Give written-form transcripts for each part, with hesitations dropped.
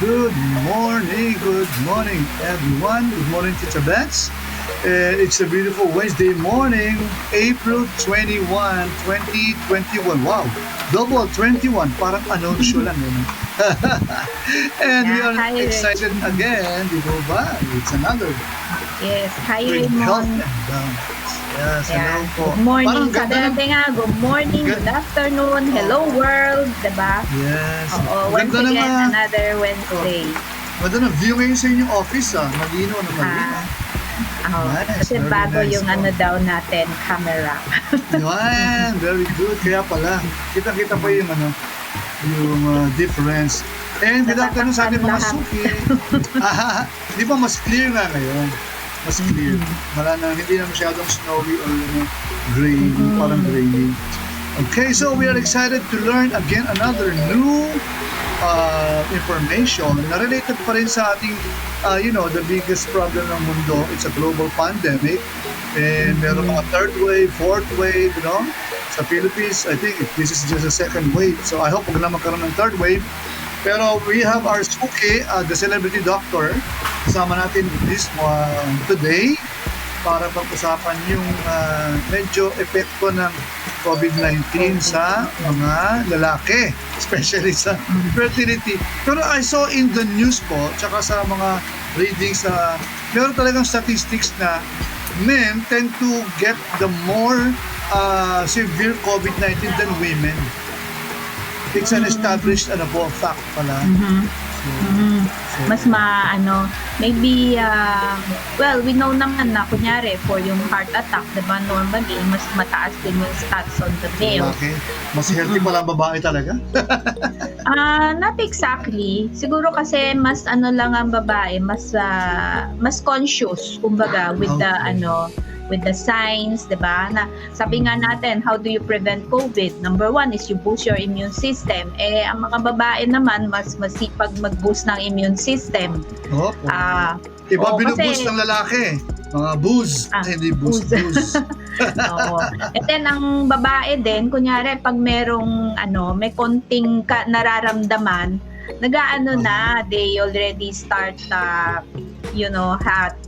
Good morning, everyone. Good morning, Tita Bets. It's a beautiful Wednesday morning, April 21, 2021. Wow, double 21, parang anunsyo lang. And we are excited again, di ba? It's another Yes, hi with health Raymond. and balance. Yes, hello po. Good morning Parang sa ganda ng- dati nga. Good morning, good afternoon, hello world, diba? Yes. Oo, once Ganda ng, again, another Wednesday. ganda ng view ngayon sa inyong office, malinaw na malinaw. Nice, Kasi very bago nice yung po. ano daw natin, camera. Yan, very good. Kaya pala, kita-kita pa yung difference. And good afternoon sa ating mga Lahat. suki. Di ba mas clear nga ngayon? Mas clear. Hindi na masyadong snowy or grainy, parang grainy. Okay, so we are excited to learn again another new information na related pa rin sa ating, the biggest problem ng mundo. It's a global pandemic. And meron mga third wave, fourth wave, Sa Philippines, I think this is just a second wave. So I hope huwag na magkaroon ng third wave. Pero we have our Suki, the Celebrity Doctor. Kasama natin this one today para pag-usapan yung medyo epekto ng Covid-19 sa mga lalaki, especially sa fertility. Pero I saw in the news po, tsaka sa mga readings meron talagang statistics na men tend to get the more severe Covid-19 than women. It's an established fact pala. Mas maybe, we know naman na kunyari for yung heart attack, diba, normally, mas mataas din yung stats on the male. Okay. Mas healthy pala ang babae talaga? Not exactly. Siguro kasi mas lang ang babae, mas conscious kumbaga with the signs, 'di ba? Na sabi nga natin, how do you prevent COVID? Number one is you boost your immune system. Ang mga babae naman mas masipag mag-boost ng immune system. Opo. Iba binuboost ng lalaki. Mga booze, hindi boost. Oo. And then ang babae din, kunyari pag merong may konting nararamdaman, they already start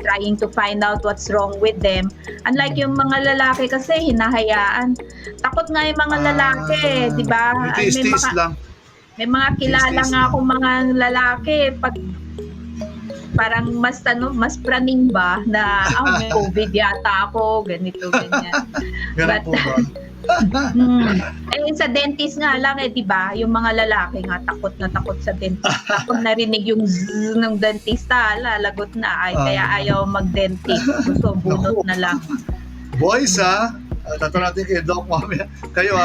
trying to find out what's wrong with them. Unlike yung mga lalaki kasi hinahayaan. Takot nga yung mga lalaki, di ba? May mga kilala nga akong mga lalaki pag parang mas praning ba na may COVID yata ako, ganito, ganyan. Ganun po ba? Sa dentist nga lang di ba? Yung mga lalaki nga takot na takot sa dentist. Pag narinig yung zzz ng dentista, lagot na. Kaya ayaw mag-dentist. Gusto bunot na lang. Boys, tato natin kay Doc mamaya. Kayo,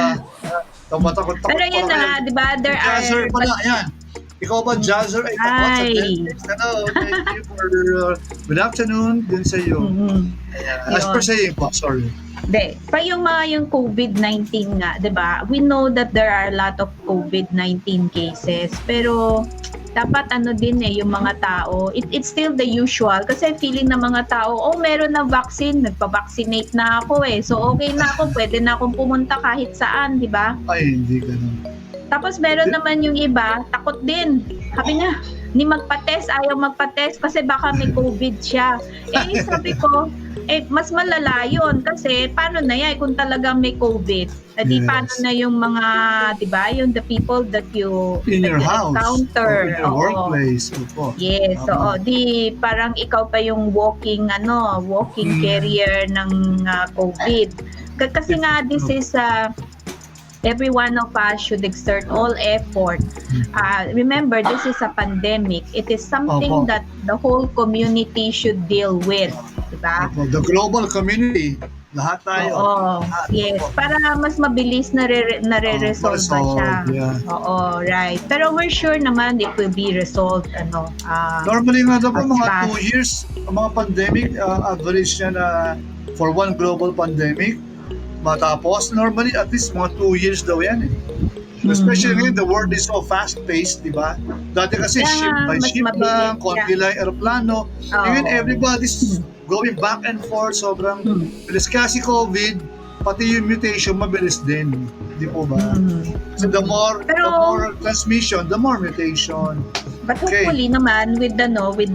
takot. Pero yun na, di ba? There are... Jazzer pala, yan. Ikaw ba, Jazzer, ay takot sa dentist? Hello, thank you for good afternoon din sa iyo. As per saying po, sorry. Yung COVID-19 nga, 'di ba? We know that there are a lot of COVID-19 cases, pero dapat din yung mga tao, it's still the usual kasi feeling ng mga tao, meron na vaccine, nagpa-vaccinate na ako so okay na ako, pwede na akong pumunta kahit saan, 'di ba? Ay, hindi ganun. Tapos meron naman yung iba, takot din. Sabi niya, ayaw magpa-test kasi baka may COVID siya. Sabi ko, mas malala yun kasi paano na yan kung talagang may COVID? Paano na yung mga, di ba, yung the people that you in your house, encounter. In your workplace. Yes, parang ikaw pa yung walking carrier ng COVID. Kasi nga, this is every one of us should exert all effort. Remember, this is a pandemic. It is something that the whole community should deal with. Diba? The global community. Lahat tayo. Yes. Para mas mabilis na re-resolve siya. Yeah. Right. Pero we're sure naman it will be resolved. Normally nga daw po mga 2 years, mga pandemic, average niya na for one global pandemic, matapos, normally at least mga 2 years daw yan Especially ngayon, the world is so fast-paced, di ba? Dati kasi ship by ship lang, konti lang aeroplano. Ngayon, everybody's going back and forth, sobrang bilis. Kasi COVID, pati yung mutation, mabilis din. di po ba? So the more transmission, the more mutation. But hopefully naman with with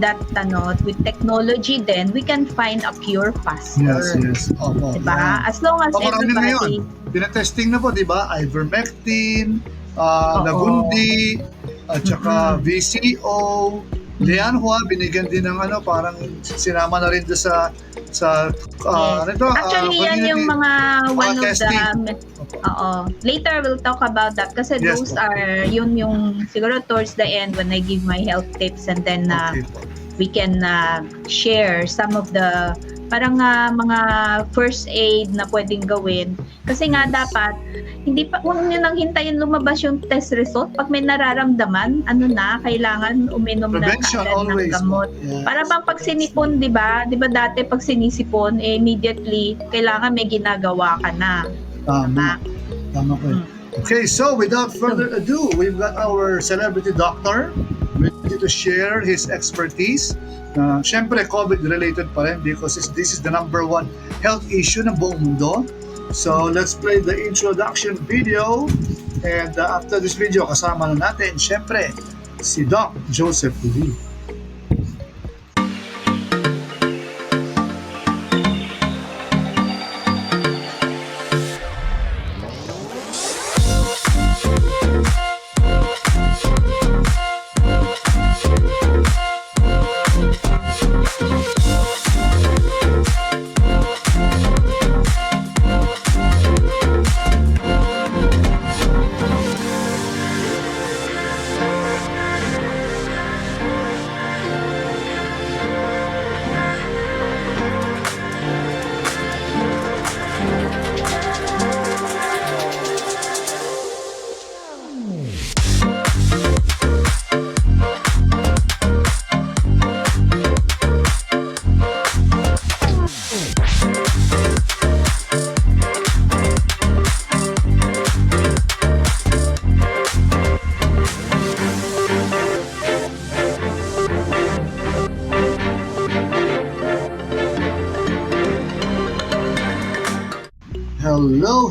technology then we can find a cure faster. Yes. Opo. Diba? As long as everybody pinatesting na po, di ba? Ivermectin, Nagundi, at saka VCO, Lianhua, binigyan din ng parang sinama na rin doon sa actually yan yung mga one of testing. Later we'll talk about that kasi those are yun yung siguro towards the end when I give my health tips and then we can share some of the parang mga first aid na pwedeng gawin kasi nga dapat huwag nyo nang hintayin lumabas yung test result pag may nararamdaman kailangan uminom na kaagad ng gamot para bang pag sinipon di ba dati pag sinisipon immediately kailangan may ginagawa ka na tama po. Okay, so without further ado, we've got our celebrity doctor ready to share his expertise. Siyempre, COVID-related pa rin because this is the number one health issue ng buong mundo. So, let's play the introduction video. And after this video, kasama na natin, siyempre, si Doc Joseph Lee.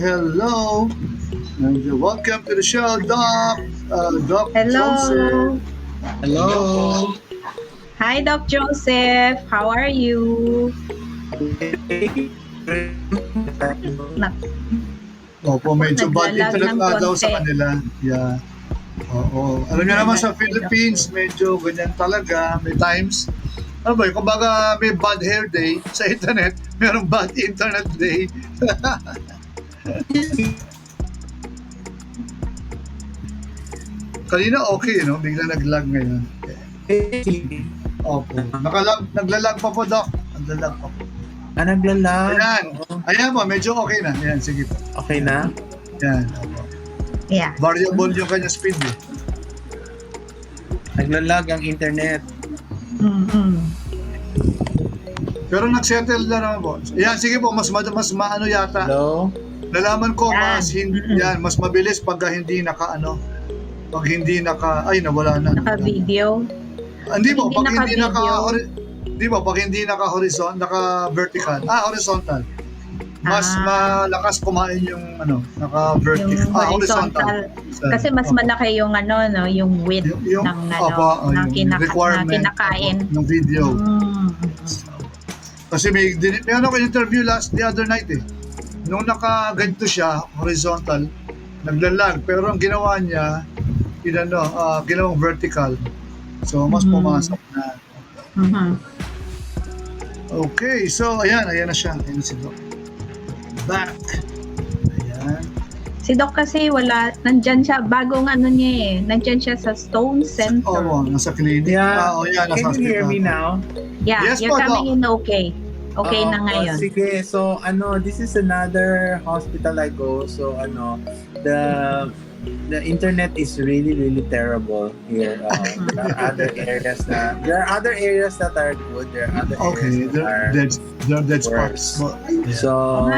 Hello, and welcome to the show, Doc. Doc Joseph. Hello. Hi, Doc Joseph. How are you? Opo, medyo bad internet na daw sa kanila. Yeah. Oo. Alam niyo naman sa Philippines, medyo ganyan talaga. May times. Kumbaga may bad hair day sa internet, merong bad internet day. Kanina okay, no? Bigla nag-lag ngayon. Opo. Naglalag pa po, Doc. Naglalag pa po. Naglalag? Ayan po, medyo okay na. Ayan, sige po. Okay na? Ayan, opo. Yeah. Variable yung kanya speed eh. Naglalag ang internet. Pero nag-settle na naman po. Ayan, sige po, mas maano yata. Hello? Nalaman ko mas mabilis pag hindi naka nawala na. Naka-video. Hindi po, pag hindi naka horizontal, naka vertical. Horizontal. Mas malakas kumain yung naka-vertical. Horizontal. Kasi mas malaki yung yung width ng kinakain ng video. Kasi may ako interview the other night eh. Nung nakaganto siya, horizontal, naglalag. Pero ang ginawa niya, ginawang vertical. So, mas pumasok na. Okay, so ayan na siya. Ayan si Doc. Back. Ayan. Si Doc kasi nandyan siya, bagong niya nandyan siya sa Stone Center. Nasa clinic. Yeah. Nasa Can you hear me now? Yeah, yes, you're coming in okay. Okay na ngayon. Sige, so this is another hospital I go. So the internet is really terrible here. There are other areas that are good. There are other areas that are dead worse. spots. So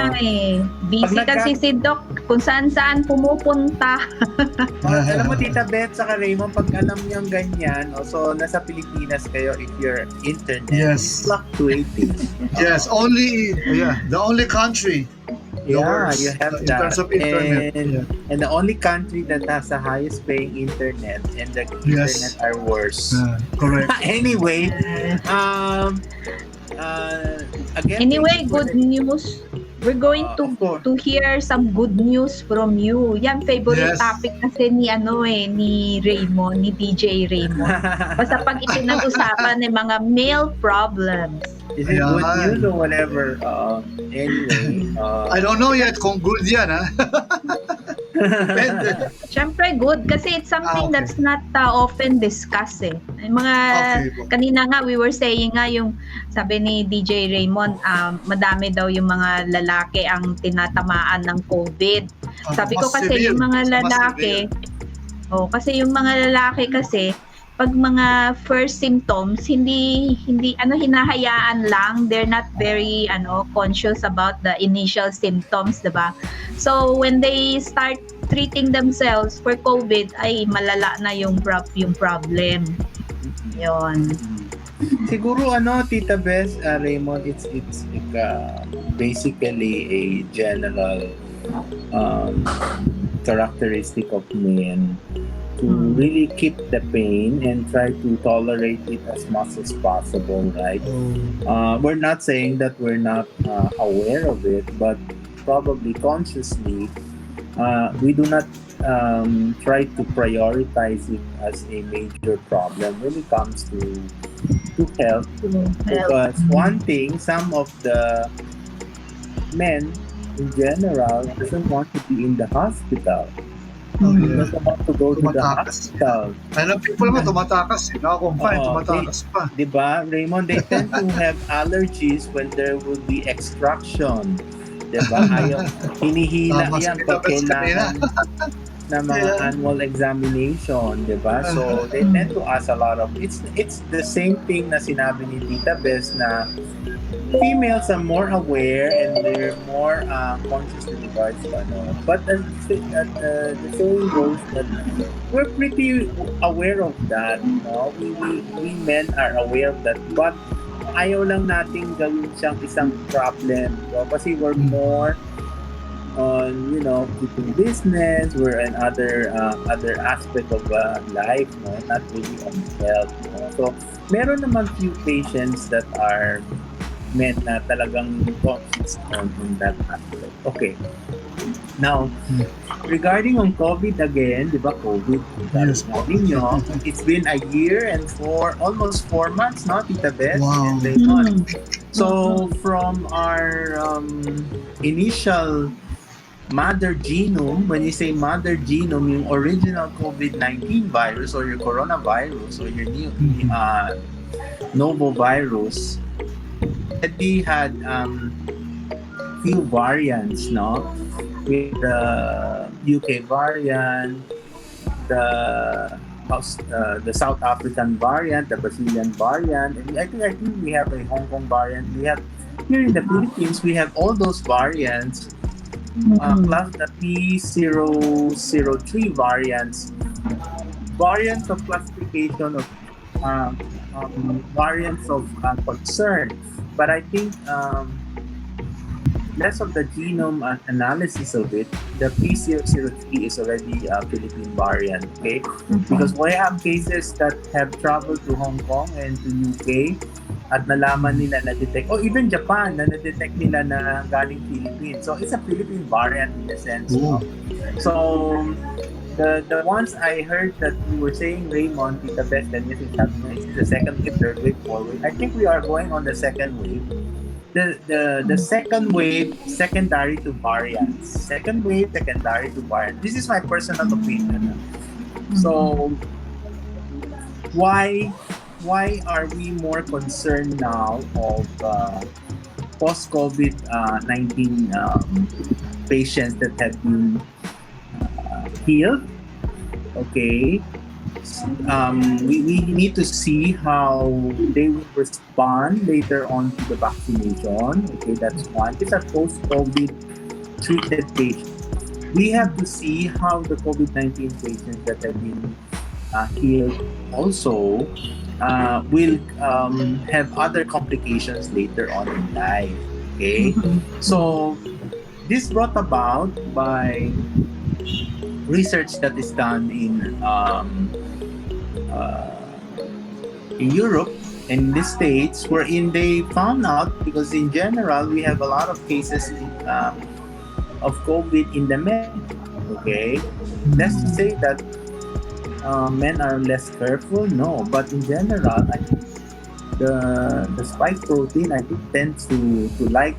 busy kasi si Doc kung saan pumupunta. Alam mo Tita Beth saka Raymond, pag alam niyo ganyan, so nasa Pilipinas kayo, if your internet is fluctuating. Yes, the only country the Yeah, worst you have in that. terms of internet. And the only country that has the highest paying internet, and the internet Yes, are worse. correct. Anyway, um, again, thank you Anyway, for good the, news. We're going of course. to hear some good news from you. Yan favorite Yes. topic kasi ni Raymond, ni DJ Raymond. Basta pag ipinag-usapan ng mga male problems. Is it good Ayan. news or whatever? Anyway, I don't know yet kung good yan, ha? Depende. Siyempre good kasi it's something Okay. that's not often discussed eh. Yung mga Okay po. kanina nga we were saying nga yung sabi ni DJ Raymond madami daw yung mga lalaki ang tinatamaan ng COVID. Sabi ko Mas kasi severe. yung mga Mas lalaki severe. kasi yung mga lalaki kasi pag mga first symptoms hindi hinahayaan lang, they're not very conscious about the initial symptoms, 'di ba? So when they start treating themselves for COVID ay malala na yung problem. Yon. Siguro Tita Bess, Raymond, it's basically a general characteristic of men to really keep the pain and try to tolerate it as much as possible, right? We're not saying that we're not aware of it, but probably consciously we do not try to prioritize it as a major problem when it comes to health. Because one thing, some of the men in general doesn't want to be in the hospital. Doesn't want to go to the hospital. Ano, people naman tumatakas. Nakakonfine, tumatakas pa. Diba, Raymond, they tend to have allergies when there will be extraction. Diba? Hinihila yan pag kailangan na mga annual examination, diba? So, they tend to ask a lot of... It's the same thing na sinabi ni Tita Bess na females are more aware and they're more conscious in regards to But the saying goes that we're pretty aware of that. We men are aware of that. But ayaw lang nating gawin siyang isang problem. Kasi we're more on keeping business, we're in other aspect of life, not really on health. So meron naman few patients that are men na talagang conscious on that aspect. Okay. Now, regarding on COVID again, di ba COVID? Yes. It's been a year and almost 4 months, no, Tita Beth? Wow. So, from our initial mother genome, when you say mother genome, yung original COVID-19 virus or your coronavirus or your new novovirus, we had few variants, no? With the UK variant, the South African variant, the Brazilian variant, and I think we have a Hong Kong variant. We have here in the Philippines, we have all those variants, plus the P003 variants of classification of variants of concern. But I think less of the genome analysis of it, the P003 is already a Philippine variant, okay? Because we have cases that have traveled to Hong Kong and to UK at nalaman nila na-detect, or even Japan, na na-detect nila na galing Philippines. So it's a Philippine variant in a sense. No? So the ones I heard that you were saying, Raymond, Tita Beth, and Mrs. Chapman, is the second wave, third wave, fourth wave. I think we are going on the second wave. The second wave, secondary to variants. Second wave, secondary to variants. This is my personal opinion. So why are we more concerned now of post-COVID-19 patients that have been healed? Okay. We need to see how they will respond later on to the vaccination. Okay, that's one. These are post-COVID treated patients. We have to see how the COVID-19 patients that have been healed also will have other complications later on in life. Okay, so this brought about by research that is done in Europe and the States, wherein they found out, because in general we have a lot of cases of COVID in the men. Okay, let's say that men are less careful. No, but in general, I think the spike protein, I think, tends to like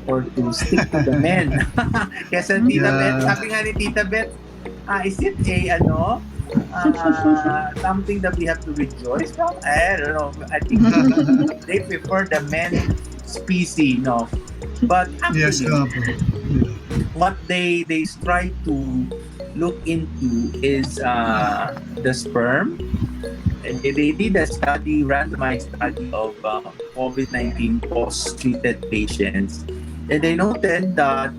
or to stick to the men. Kasi Tita Beth, sabi nga ni Tita Beth, is it something that we have to rejoice from? I don't know. I think they prefer the men species, no. But actually, what they try to look into is the sperm. And they did a study, randomized study of COVID-19 post-treated patients. And they noted that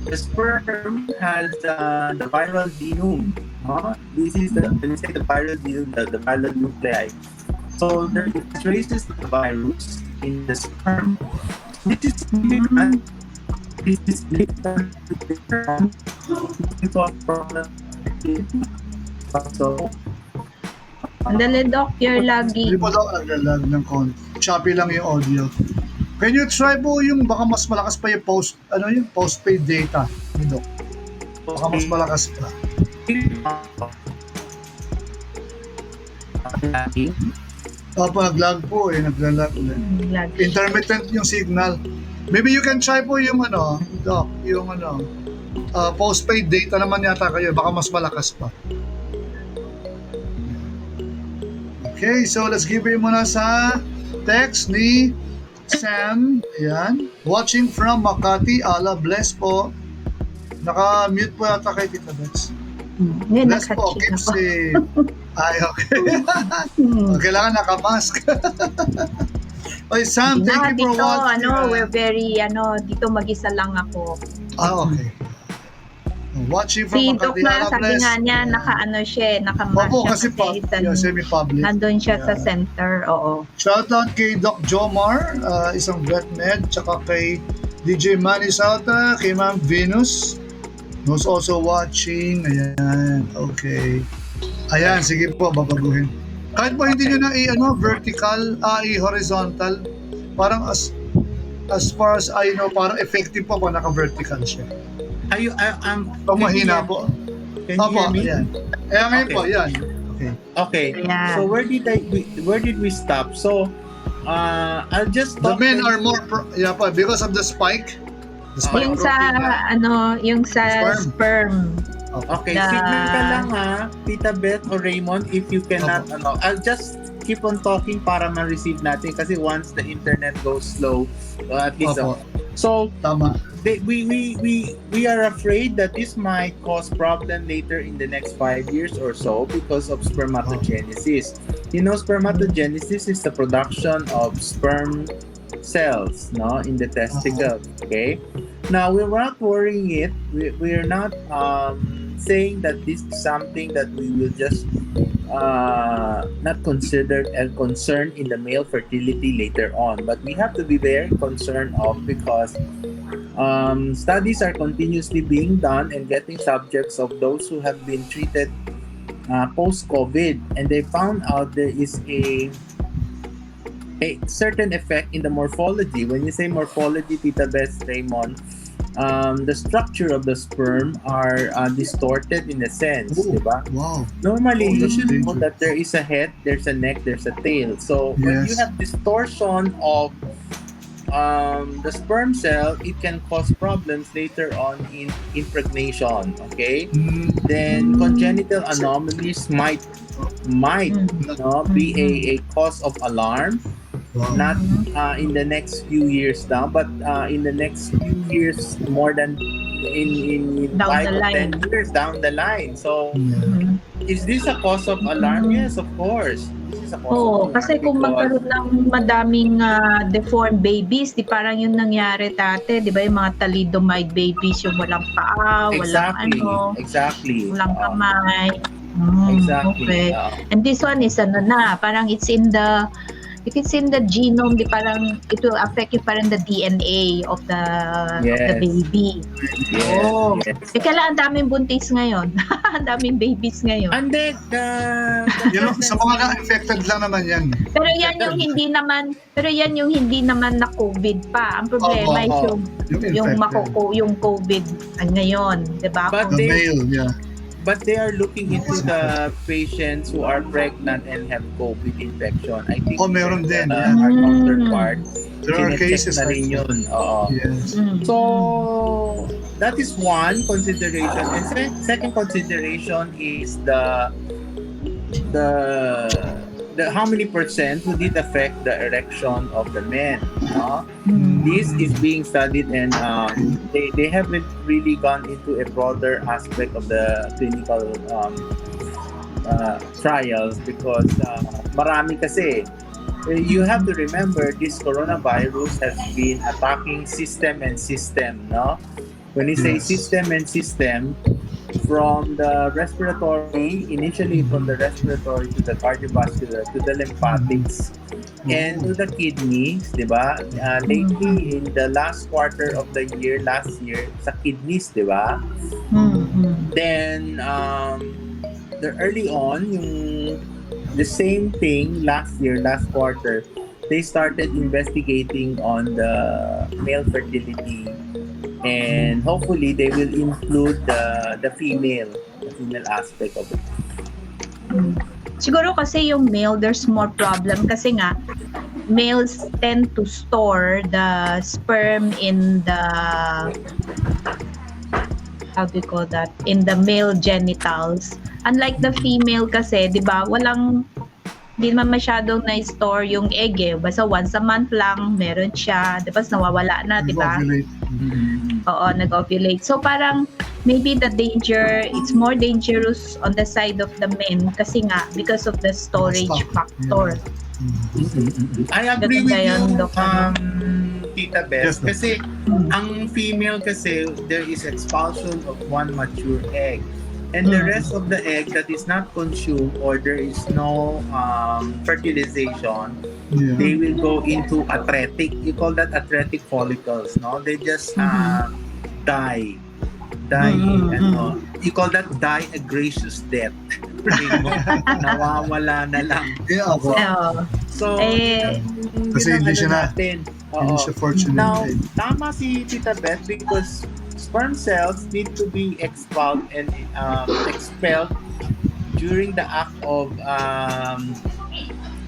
the sperm has the viral genome. This is when we say the viral genome, the viral nuclei. So there is traces of the virus in the sperm. This is different. This is different problem. So, Andali, Doc, you're lagging. Hindi po daw naglalag ng konti. Choppy lang yung audio. Can you try po yung baka mas malakas pa yung postpaid data ni Doc? Baka mas malakas pa. Opo, naglag po naglalag ulit. Intermittent yung signal. Maybe you can try po yung Doc, yung postpaid data naman yata kayo, baka mas malakas pa. Okay, so let's give you muna sa text ni Sam. Ayan. Watching from Makati. Allah bless po. Naka-mute po yata kay Tita Bets. Bless po. Keep safe. Ay, okay. Kailangan naka-mask. Okay, Sam, thank you for watching. We're very, dito mag-isa lang ako. Okay. Watching from Si Makati. Doc na, sabi nga niya, naka-mask Opo, siya. kasi semi-public. Nandun siya sa center, oo. Shoutout kay Doc Jomar, isang vet med, tsaka kay DJ Manny Sauta, kay Ma'am Venus, who's also watching. Ayan, okay. Ayan, sige po, babaguhin. Kahit po hindi nyo na vertical, horizontal, parang as far as I know, parang effective po pag naka-vertical siya. Mahina po. Can you hear me? Ayan. Ngayon po, ayan. Okay. Yeah. So where did we stop? So I'll just The talk. men are more because of the spike. The spike Yung sa sperm. Okay, signal ka lang Tita Beth or Raymond, if you cannot I'll just keep on talking para ma-receive natin kasi once the internet goes slow, at least so tama. We are afraid that this might cause problem later in the next 5 years or so because of spermatogenesis. Spermatogenesis is the production of sperm cells, in the testicle. Okay. Now we're not worrying it. We're not saying that this is something that we will just not consider a concern in the male fertility later on, but we have to be very concerned because studies are continuously being done and getting subjects of those who have been treated post-COVID, and they found out there is a certain effect in the morphology. When you say morphology, Tita Beth, Raymond, the structure of the sperm are distorted in a sense, diba? Wow. Normally, you should know that there is a head, there's a neck, there's a tail. So when you have distortion of the sperm cell, it can cause problems later on in impregnation. Okay, then congenital anomalies might be a cause of alarm. Wow. Not in the next few years now, but in the next few years, more than in 5 or 10 years down the line. So, is this a cause of alarm? Yes, of course. This is a cause of alarm. Kasi kung magkaroon ng madaming deformed babies, di parang yung nangyari dati, di ba yung mga thalidomide babies, yung walang paa, Exactly. walang kamay. Exactly. Okay. And this one is parang it's in the if it's in the genome, di parang it will affect yung parang the DNA of the baby. Yes, yes. Kaya ang daming buntis ngayon. Ang daming babies ngayon. And then, sa mga na-infected lang naman yan. Pero yan yung hindi naman na COVID pa. Ang problema is yung COVID ngayon, 'di ba? But they are looking into the patients who are pregnant and have COVID infection. I think meron din. Our counterpart. There are cases na rin yun. Yes. So, that is one consideration. And second consideration is the how many percent would it affect the erection of the men? No? This is being studied, and they haven't really gone into a broader aspect of the clinical trials because marami kasi. You have to remember this coronavirus has been attacking system, no? When you say system and system, from the respiratory, initially from the respiratory to the cardiovascular to the lymphatics and to the kidneys, di ba? Lately, in the last quarter of the year, last year, sa kidneys, di ba? Then, the early on, the same thing last year, last quarter, they started investigating on the male fertility. And hopefully they will include the female aspect of it. Siguro kasi yung male, there's more problem kasi nga males tend to store the sperm in the in the male genitals. Unlike the female kasi, 'di ba? Hindi naman masyadong na-store yung egg Basta once a month lang meron siya, tapos nawawala na, 'di ba? Oo, nag-ovulate. So parang maybe it's more dangerous on the side of the men kasi nga because of the storage factor. I agree with you, Tita Beth. Kasi ang female kasi there is expulsion of one mature egg. And the rest of the egg that is not consumed or there is no fertilization, they will go into atretic. You call that atretic follicles, no? They just die. You call that die a gracious death. Nawawala na lang. So, kasi hindi siya fortunate. Now, tama si Tita Beth because sperm cells need to be expelled during the act of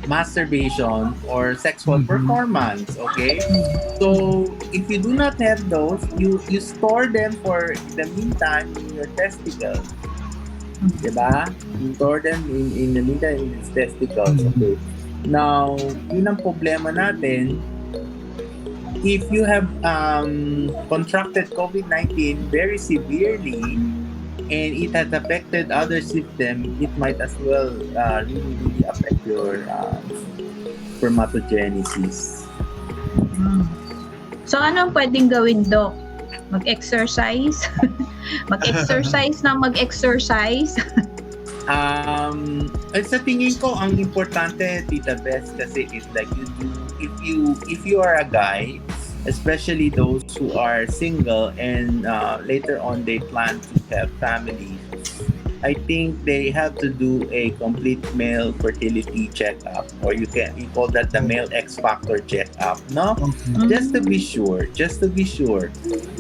masturbation or sexual performance. Okay, so if you do not have those, you store them for the meantime in your testicles. Diba? You store them in the meantime in your testicles. Okay. Now, yun ang problema natin. If you have contracted COVID-19 very severely and it has affected other systems, it might as well really affect your spermatogenesis. So, anong pwedeng gawin, Doc? Mag-exercise? Mag-exercise. Sa tingin ko, ang importante, Tita Beth, kasi is like if you are a guy, especially those who are single and later on they plan to have families, I think they have to do a complete male fertility checkup, or you call that the male X factor checkup, no? Just to be sure.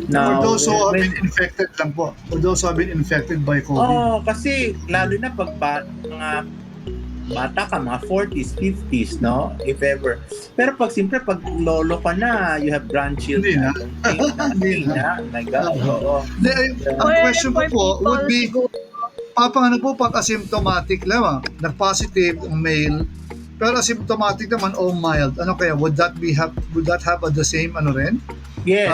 Now, for those who have been infected lang po. For those who have been infected by COVID. Kasi lalo na pag mga bata ka, mga 40s, 50s, no? If ever. Pero pag lolo ka na, you have grandchildren. Hindi na. My God. Ang question ko po would be, pag asymptomatic lang, nag-positive ang male, pero asymptomatic naman o mild, ano kaya, would that have the same rin? Yes.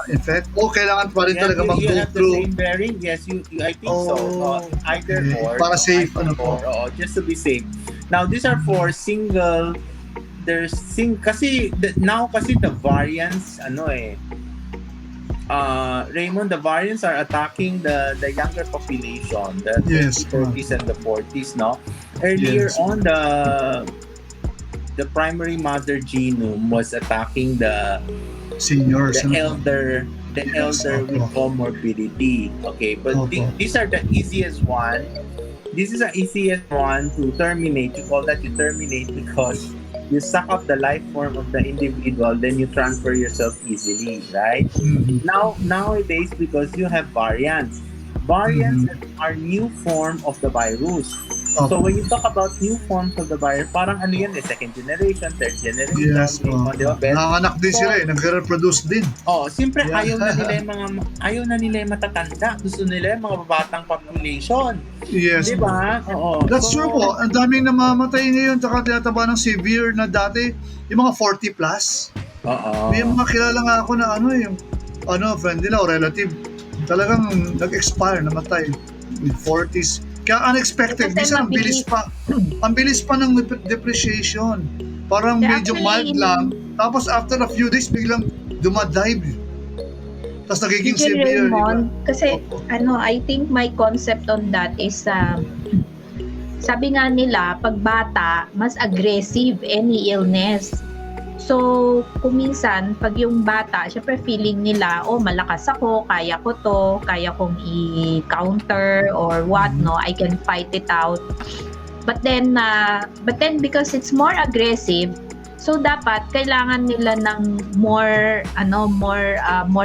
Effect? O kailangan pa rin talaga mag-go through? The same bearing? Yes, I think so. Either or. Para safe, just to be safe. Now, these are for single. Kasi the variants, Raymond, the variants are attacking the younger population, the 30s and the 40s, no? Earlier on, the primary mother genome was attacking the Seniors. elder Yes, with comorbidity. Okay, but these are the easiest one. This is the easiest one to terminate. You call that you terminate because you suck up the life form of the individual, then you transfer yourself easily, right? Nowadays, because you have variants, are new form of the virus. So when you talk about new forms of the virus, parang ano yan second generation, third generation, Yes, di ba? nanganak din sila nagre-reproduce din. Siyempre ayaw na nila yung matatanda. Gusto nila yung mga babatang population. Yes. Di ba? That's true po. Ang daming namamatay ngayon tsaka tinataba ng severe na dati, yung mga 40 plus. May mga kilala nga ako na yung friend nila o relative, talagang nag-expire, namatay with 40s. Kaya unexpected, minsan ang bilis pa ng depreciation. Parang medyo mild lang, tapos after a few days biglang dumadive. Tapos nagiging severe. Raymond, kasi I think my concept on that is sabi nga nila, pag bata, mas aggressive any illness. So, kung minsan, pag yung bata, syempre feeling nila, malakas ako, kaya ko to, kaya kong i-counter or what, no, I can fight it out. But then because it's more aggressive, so dapat kailangan nila ng more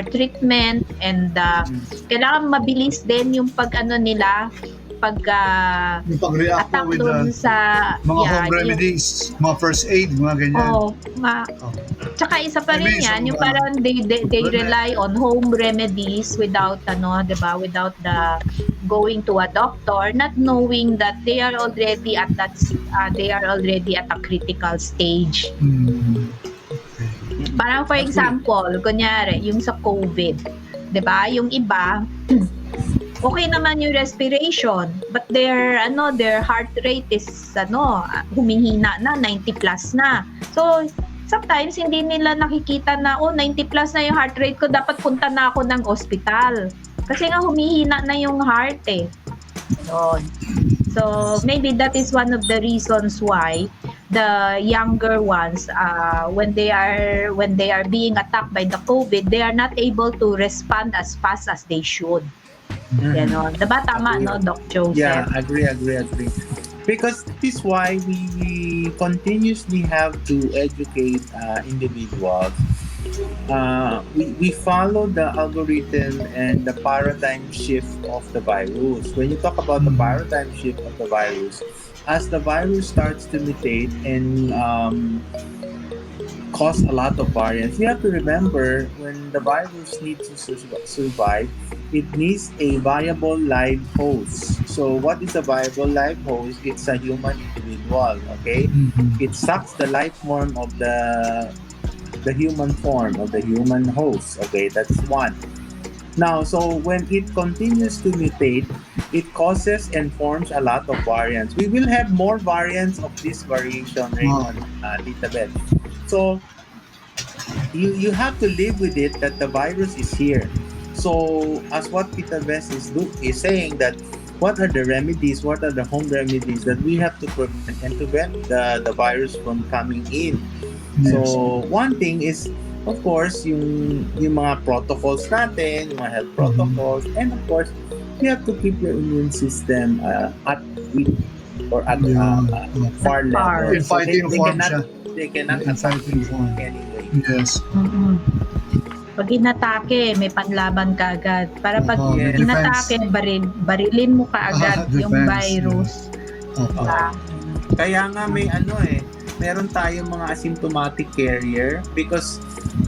treatment and kailangan mabilis din yung pag-react po with sa mga home remedies, mga first aid, mga ganyan. Tsaka isa pa rin yan, yung parang they rely on home remedies without without the going to a doctor, not knowing that they are already at a critical stage. Parang for example, kunyari, yung sa COVID, 'di ba? Yung iba okay naman yung respiration, but their heart rate is humihina na, 90 plus na. So sometimes hindi nila nakikita na 90 plus na yung heart rate ko, dapat punta na ako ng ospital. Kasi nga humihina na yung heart eh. So maybe that is one of the reasons why the younger ones when they are being attacked by the COVID, they are not able to respond as fast as they should. Diba tama, no, Doc Joseph? Yeah, agree. Because this is why we continuously have to educate individuals. We follow the algorithm and the paradigm shift of the virus. When you talk about the paradigm shift of the virus, as the virus starts to mutate and cause a lot of variants, you have to remember when the virus needs to survive, it needs a viable live host. So what is a viable live host? It's a human individual, okay? It sucks the life form of the human form of the human host, okay? That's one. Now, so when it continues to mutate, it causes and forms a lot of variants. We will have more variants of this variation, Raymond, Tita Beth. So you have to live with it that the virus is here. So as what Tita Beth is saying, that what are the remedies, what are the home remedies that we have to prevent the virus from coming in. Yes. So one thing is, of course, yung mga protocols natin, yung mga health protocols, and of course, you have to keep your immune system at weak or at far level. In fighting form siya. They cannot attack you anyway. Yes. Pag inatake, may panlaban ka agad. Para pag inatake, barilin mo ka agad yung virus. Kaya nga may meron tayong mga asymptomatic carrier because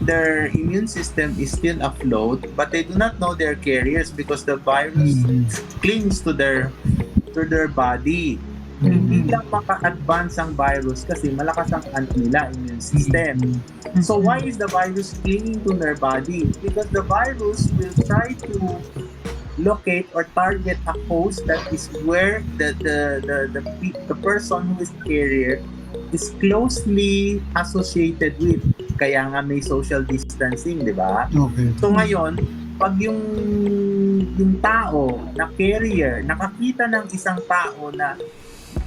their immune system is still afloat, but they do not know they're carriers because the virus clings to their body. Hindi lang maka-advance ang virus kasi malakas ang immune system. So why is the virus clinging to their body? Because the virus will try to locate or target a host that is where the person who is carrier is closely associated with. Kaya nga may social distancing, di ba? Okay. So ngayon, pag yung tao na carrier nakakita ng isang tao na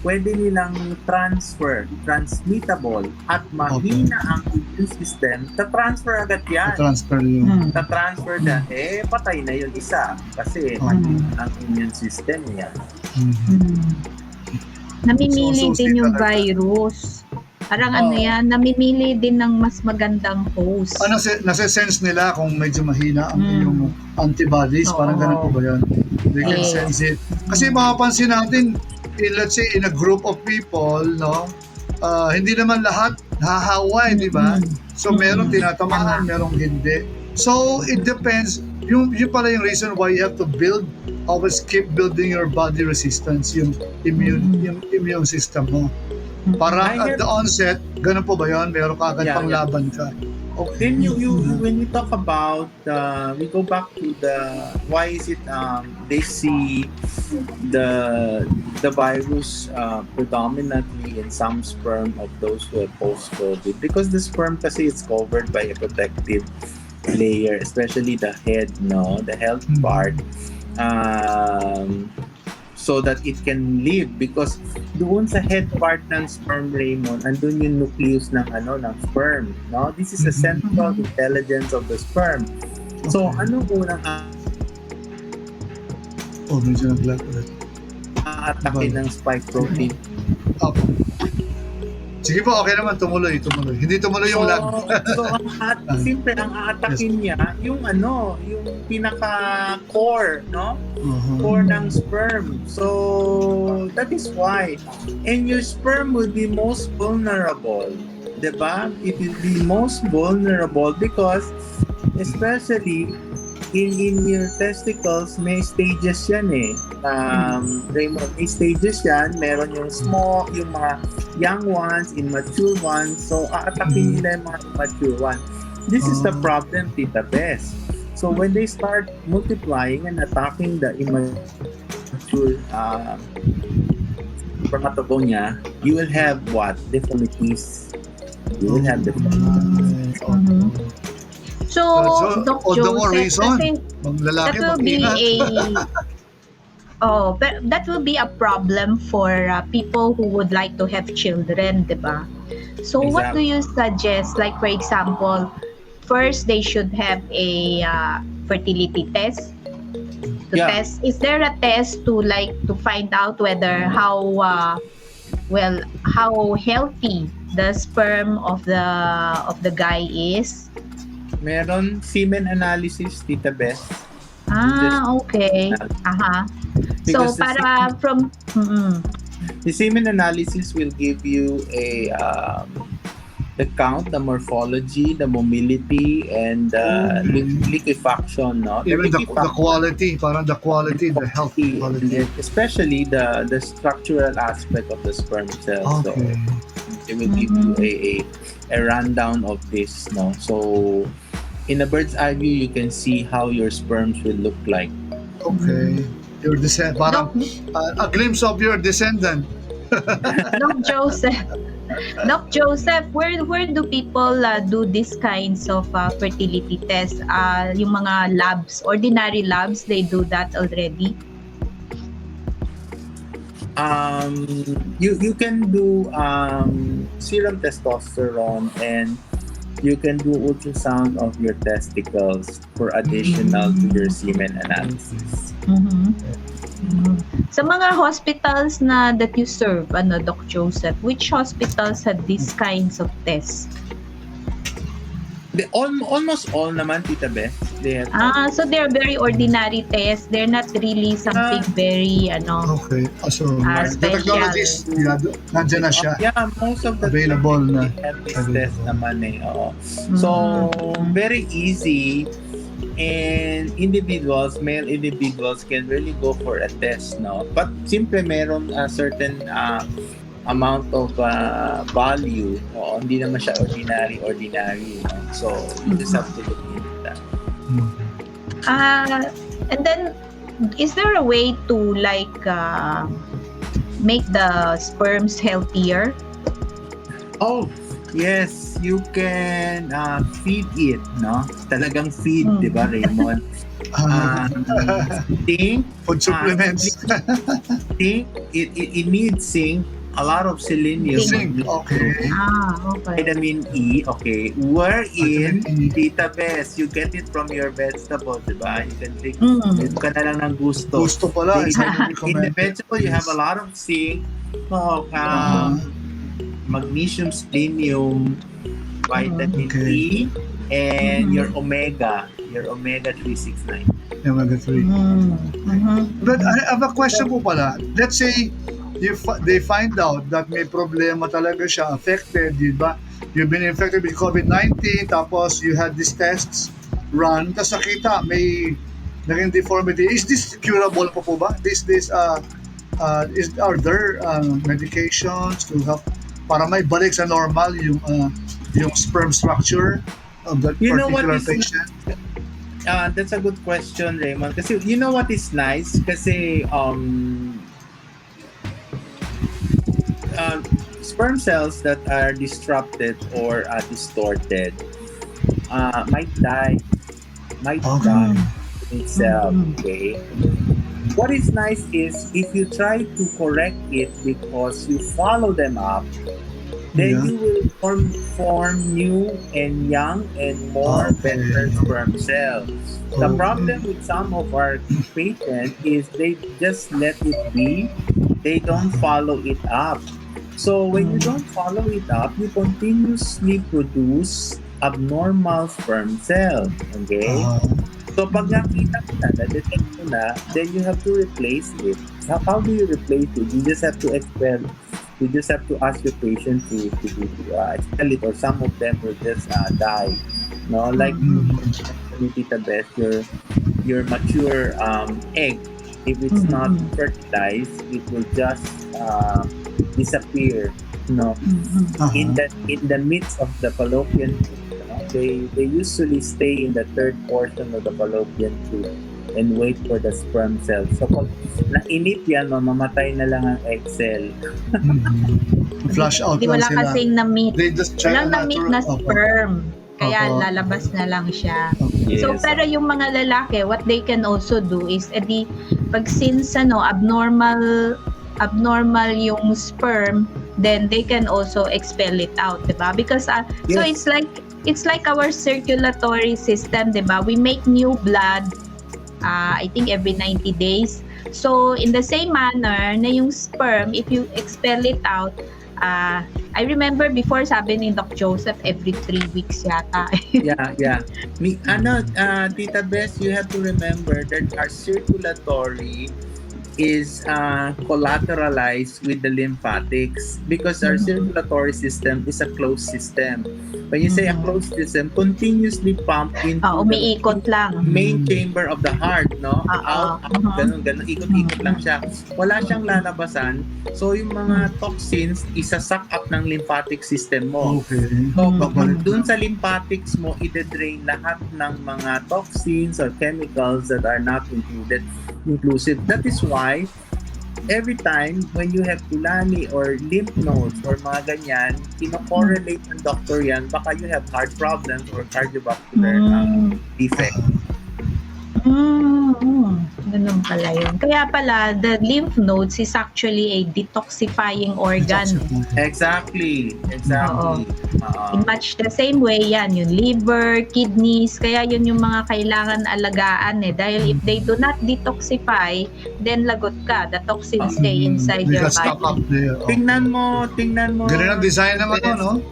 pwede nilang transmittable at mahina ang immune system, ta-transfer agad yan. Transfer yun. Ta-transfer na, patay na yun isa. Kasi mahina ang immune system niya. Namimili So, din yung talaga. virus. Parang namimili din ng mas magandang host. Nasa-sense nila kung medyo mahina ang iyong antibodies, parang ganun po ba yan? They can sense it. Kasi mapapansin natin, let's say in a group of people, no, hindi naman lahat nahahaway, di ba? So merong tinatamaan, merong hindi. So it depends. Yung pala yung reason why you have to always keep building your body resistance, yung immune system mo. Para at the onset, ganun po ba yun? Meron ka agad pang laban ka. Okay. Then when we talk about, we go back to why is it they see the virus predominantly in some sperm of those who have post-COVID, because the sperm kasi is covered by a protective layer, especially the head, the health part, so that it can live, because doon sa head part ng sperm, Raymond, andun yung nucleus ng sperm, no? This is the central intelligence of the sperm. So ano unang medyo nag-lag ulit. atake ng spike protein? Sige po, okay naman, tumuloy. Hindi tumuloy yung lag. So simple ang aatakin niya yung pinaka-core, no? Core ng sperm. So that is why. And your sperm will be most vulnerable. Diba? It will be most vulnerable because especially in your testicles, may stages yan Raymond, may stages yan. Meron yung small, yung mga young ones, immature ones. So, aatakin nila yung mga immature ones. This is the problem, Tita Bess. So, when they start multiplying and attacking the immature spermatogonia, you will have what? Deformities. You will have deformities. So, Doc Joseph, kasi that will be that will be a problem for people who would like to have children, diba? So, what do you suggest? Like, for example, first they should have a fertility test. Test. Is there a test to find out whether how healthy the sperm of the guy is? Meron semen analysis, Tita Beth. Okay. So para from the semen analysis will give you the count, the morphology, the mobility, and liquefaction, no? Even the quality, parang the quality, the health quality. Especially the structural aspect of the sperm cell. Okay. So it will give you a rundown of this, no? So in a bird's eye view, you can see how your sperms will look like. Okay. Your parang a glimpse of your descendant. Doc Joseph, where do people do these kinds of fertility tests? Yung mga labs, ordinary labs, they do that already? You can do serum testosterone, and you can do ultrasound of your testicles for additional to your semen analysis. Sa mga hospitals that you serve, Doc Joseph, which hospitals have these kinds of tests? Almost all naman, Tita Beth. So they're very ordinary tests. They're not really something very, Okay. So, the special. technologies, nandiyan na siya. Most of the available na. Have this test naman So, very easy. And male individuals can really go for a test, no? But simple meron a certain amount of value. Hindi naman siya ordinary. No? So, you just have to look into that. And then, is there a way to make the sperms healthier? Oh, yes. You can feed it, no? Talagang feed, di ba, Raymond? Zinc, Food supplements. zinc, it needs zinc, a lot of selenium, Zinc, okay. Okay. vitamin E, okay. Wherein, Vitamin E. Tita Bess, you get it from your vegetable, diba? You can take, yun ka na lang ng gusto. Gusto pala. They- It's highly In the recommended. vegetable, you have a lot of zinc, magnesium, selenium, vitamin Okay. E, and your omega 369. Omega-3. But I have a question po pala. Let's say they find out that may problema talaga siya, affected, di ba? You've been infected with Covid-19, tapos you had these tests run, tapos nakita may naging deformity. Is this curable po ba? Are there medications to help para may balik sa normal yung sperm structure of that You know what particular is patient? That's a good question, Raymond. Kasi you know what is nice? Kasi sperm cells that are disrupted or distorted might die itself. Okay. What is nice is if you try to correct it because you follow them up, then you will form new and young and more better sperm cells. The problem with some of our patients is they just let it be. They don't follow it up. So when you don't follow it up, you continuously produce abnormal sperm cells. Okay? So pag nakita mo na, na-detect mo na, then you have to replace it. How do you replace it? You just have to expel. You just have to ask your patient to expel it, or some of them will just die. No, like Tita Beth, your mature egg, if it's not fertilized, it will just disappear. No, in the midst of the fallopian tube. They usually stay in the third portion of the fallopian tube and wait for the sperm cells. So pag nainip yan, mamamatay na lang ang egg cell. Flush out Di lang wala sila. kasing na-meet. They just try Walang na-meet na sperm. Kaya Opo. lalabas na lang siya. Yes. So pero yung mga lalaki, what they can also do is pag since abnormal yung sperm, then they can also expel it out, diba? Because so it's like our circulatory system, diba? We make new blood I think every 90 days. So in the same manner na yung sperm, if you expel it out, I remember before sabi ni Doc Joseph every 3 weeks yata. Yeah. Tita Bess, you have to remember that our circulatory is collateralized with the lymphatics because our circulatory system is a closed system. When you say a closed system, continuously pump into umiikot lang. main chamber of the heart, no? Out, ganun, ikot-ikot lang siya. Wala siyang lalabasan. So, yung mga toxins, isa-suck up ng lymphatic system mo. Okay. So, pag dun sa lymphatics mo, ide-drain lahat ng mga toxins or chemicals that are not inclusive. That is why every time when you have tulani or lymph nodes or mga ganyan, ino-correlate ng doctor yan, baka you have heart problems or cardiovascular defect. Ganun pala yun. Kaya pala, the lymph nodes is actually a detoxifying organ. Exactly. In much the same way yan, yung liver, kidneys, kaya yun yung mga kailangan alagaan dahil if they do not detoxify, then lagot ka. The toxins stay inside your Stock up body. there. Tingnan mo. Ganun ang design ng no?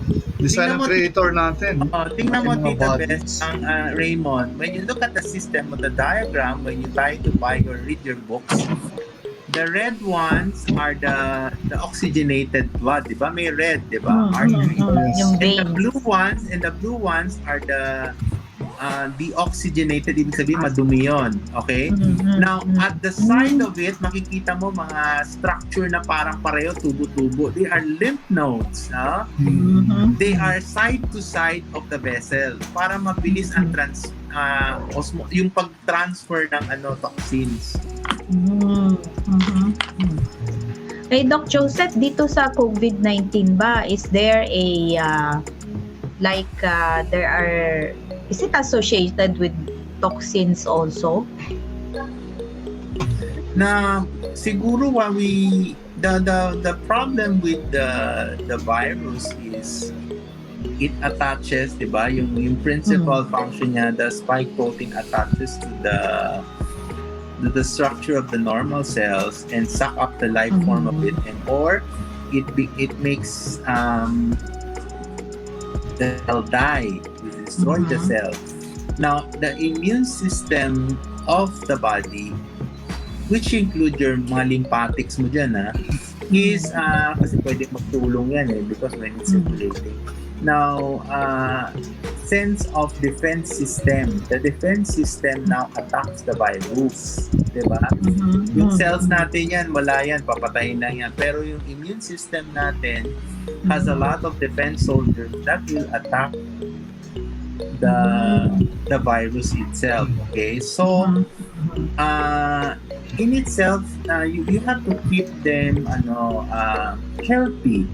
Design ng creator natin. Tingnan mo, Mga Tita bodies. Beth, ang Raymond, when you look at the system of the diagram, when you try to buy or read your books, the red ones are the oxygenated blood, di ba? May red, di ba? Artery. Yung And veins. the blue ones are the deoxygenated, ibig sabihin madumi yun. Okay? Now, at the side of it, makikita mo mga structure na parang pareho, tubo-tubo. They are lymph nodes. No? They are side to side of the vessel para mabilis ang yung pag-transfer ng toxins. Hey, Doc Joseph, dito sa COVID-19 ba, is there is it associated with toxins also? Na siguro the problem with the virus is it attaches, 'di ba? Yung principal function niya, the spike protein attaches to the structure of the normal cells and suck up the life form of it, and or it makes the cell die, it destroy the cell. Now, the immune system of the body, which include your mga lymphatics mo dyan, is, kasi pwede magtulong yan because when it's circulating. Now, sense of defense system. The defense system now attacks the virus. Diba? Yung cells natin yan, wala yan, papatayin lang yan. Pero yung immune system natin has a lot of defense soldiers that will attack the virus itself. Okay? So, in itself, you have to keep them healthy.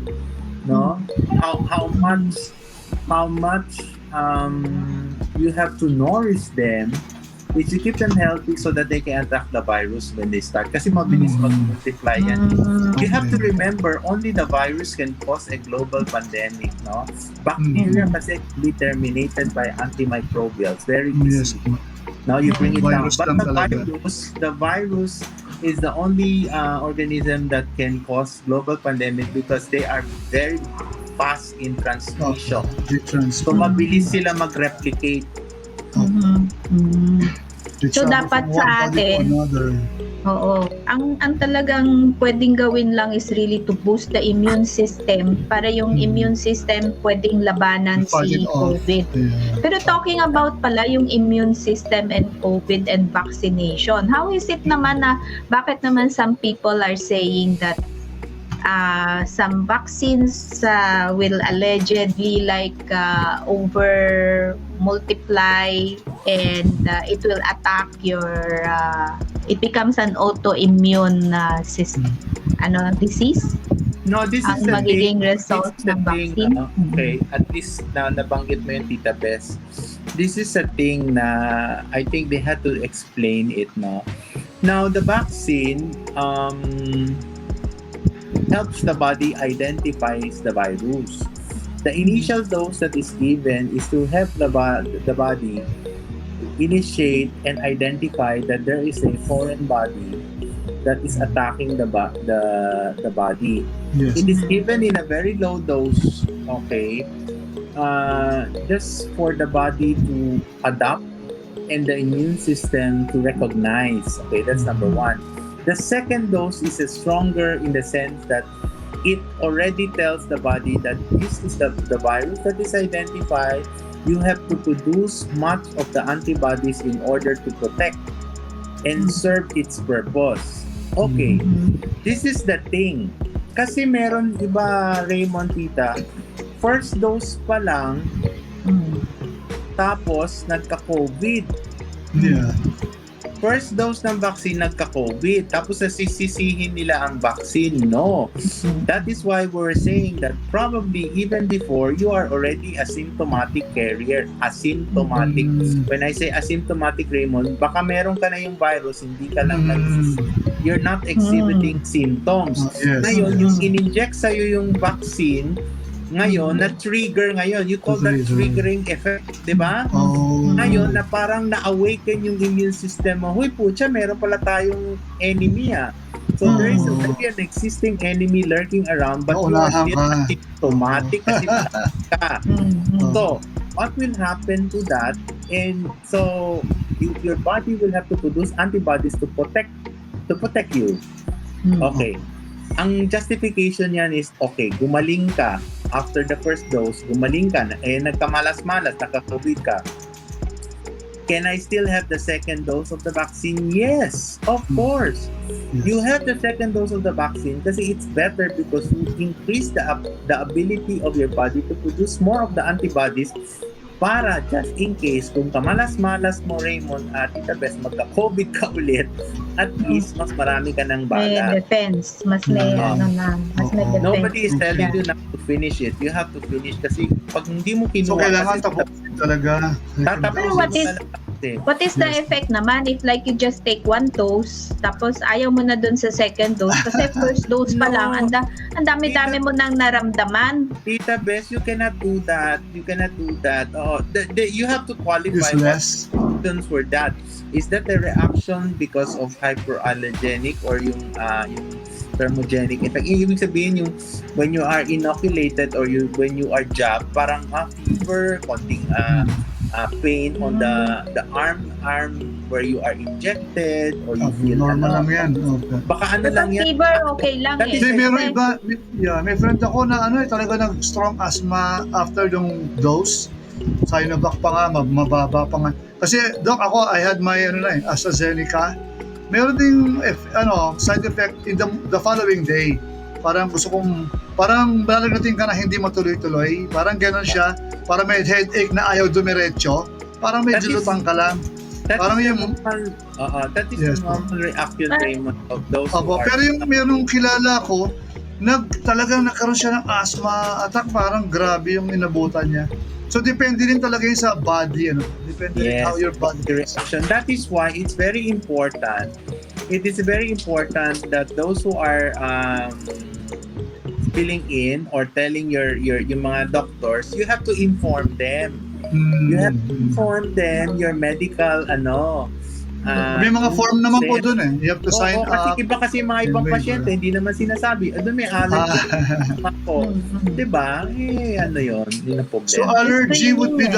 No, how much you have to nourish them is to keep them healthy so that they can attack the virus when they start. Kasi mabilis mag-multiply yan. You have to remember, only the virus can cause a global pandemic. No, bacteria kasi be terminated by antimicrobials. Very easy. Now you bring it down. But the virus is the only organism that can cause global pandemic because they are very fast in transmission. So mabilis sila mag-replicate. So dapat sa atin, ang talagang pwedeng gawin lang is really to boost the immune system para yung immune system pwedeng labanan si COVID. Pero talking about pala yung immune system and COVID and vaccination, how is it naman na bakit naman some people are saying that some vaccines will allegedly over multiply and it will attack your it becomes an autoimmune disease? No, this is the magiging result ng vaccine. Okay, at least na nabanggit mo yung Tita Bess. This is a thing na I think they had to explain it, no. Now the vaccine helps the body identifies the virus. The initial dose that is given is to help the body initiate and identify that there is a foreign body that is attacking the body. Yes. It is given in a very low dose, okay, just for the body to adapt and the immune system to recognize. Okay, that's number one. The second dose is stronger in the sense that it already tells the body that this is the virus that is identified. You have to produce much of the antibodies in order to protect and serve its purpose. Okay, this is the thing. Kasi meron, iba, Raymond, Tita, first dose pa lang, tapos nagka-COVID. Yeah. First dose ng vaccine nagka-COVID, tapos nasisisihin nila ang vaccine. No. That is why we're saying that probably even before, you are already asymptomatic carrier. Asymptomatic. When I say asymptomatic, Raymond, baka meron ka na yung virus, hindi ka lang you're not exhibiting symptoms. Yes. Ngayon, yung in-inject sa'yo yung vaccine, ngayon, na-trigger ngayon. You call that triggering effect, di ba? Ngayon, na parang na-awaken yung immune system mo. Huy, pucha, meron pala tayong enemy, So, there is already an existing enemy lurking around, but you are still asymptomatic kasi ka. So, what will happen to that? And so, your body will have to produce antibodies to protect you. Okay. Ang justification niyan is, okay, gumaling ka. After the first dose, gumaling ka, nagkamalas-malas, naka-COVID ka. Can I still have the second dose of the vaccine? Yes, of course. You have the second dose of the vaccine kasi it's better because you increase the ability of your body to produce more of the antibodies para just in case kung kamalas-malas mo, Raymond at Tita Bess, magka-COVID ka ulit, at least mas marami ka ng bala. May defense. Mas may defense. Nobody is telling you not to finish it. You have to finish kasi pag hindi mo kinuha... So, kailangan tapusin talaga. Pero effective. What is the effect naman if like you just take one dose, tapos ayaw mo na dun sa second dose? Kasi first dose pa lang, ang dami-dami mo nang naramdaman. Tita Bess, you cannot do that. You cannot do that. You have to qualify Useless. what reasons for that. Is that a reaction because of hyperallergenic or yung thermogenic effect? Ibig sabihin yung when you are inoculated or when you are jabbed, parang fever, konting pain on the arm where you are injected or you feel normal lang yan. Okay. Baka lang yan. Fever, okay lang eh. Hindi, meron iba. May friend ako na talaga nag-strong asthma after yung dose. Sinovac pa nga, mababa pa nga. Kasi, Doc, ako, I had my AstraZeneca. Meron ding side effect in the following day. Parang parang lalagnatin ka na hindi matuloy-tuloy. Parang gano'n siya. Parang may headache na ayaw dumiretso. Parang medyo lutang ka lang. Parang yung that is the normal reaction time of those who are... Pero yung merong kilala ko, talagang nagkaroon siya ng asthma attack. Parang grabe yung inabutan niya. So, depende din talaga yun sa body. Depende rin how your body reaction. That is why it's very important. It is very important that those who are filling in or telling yung mga doctors, you have to inform them. You have to inform them your medical may mga form naman po dun eh. You have to sign up. Kasi mga ibang pasyente hindi naman sinasabi, may allergy ako. Diba? Yun. Hindi na problema. So allergy would be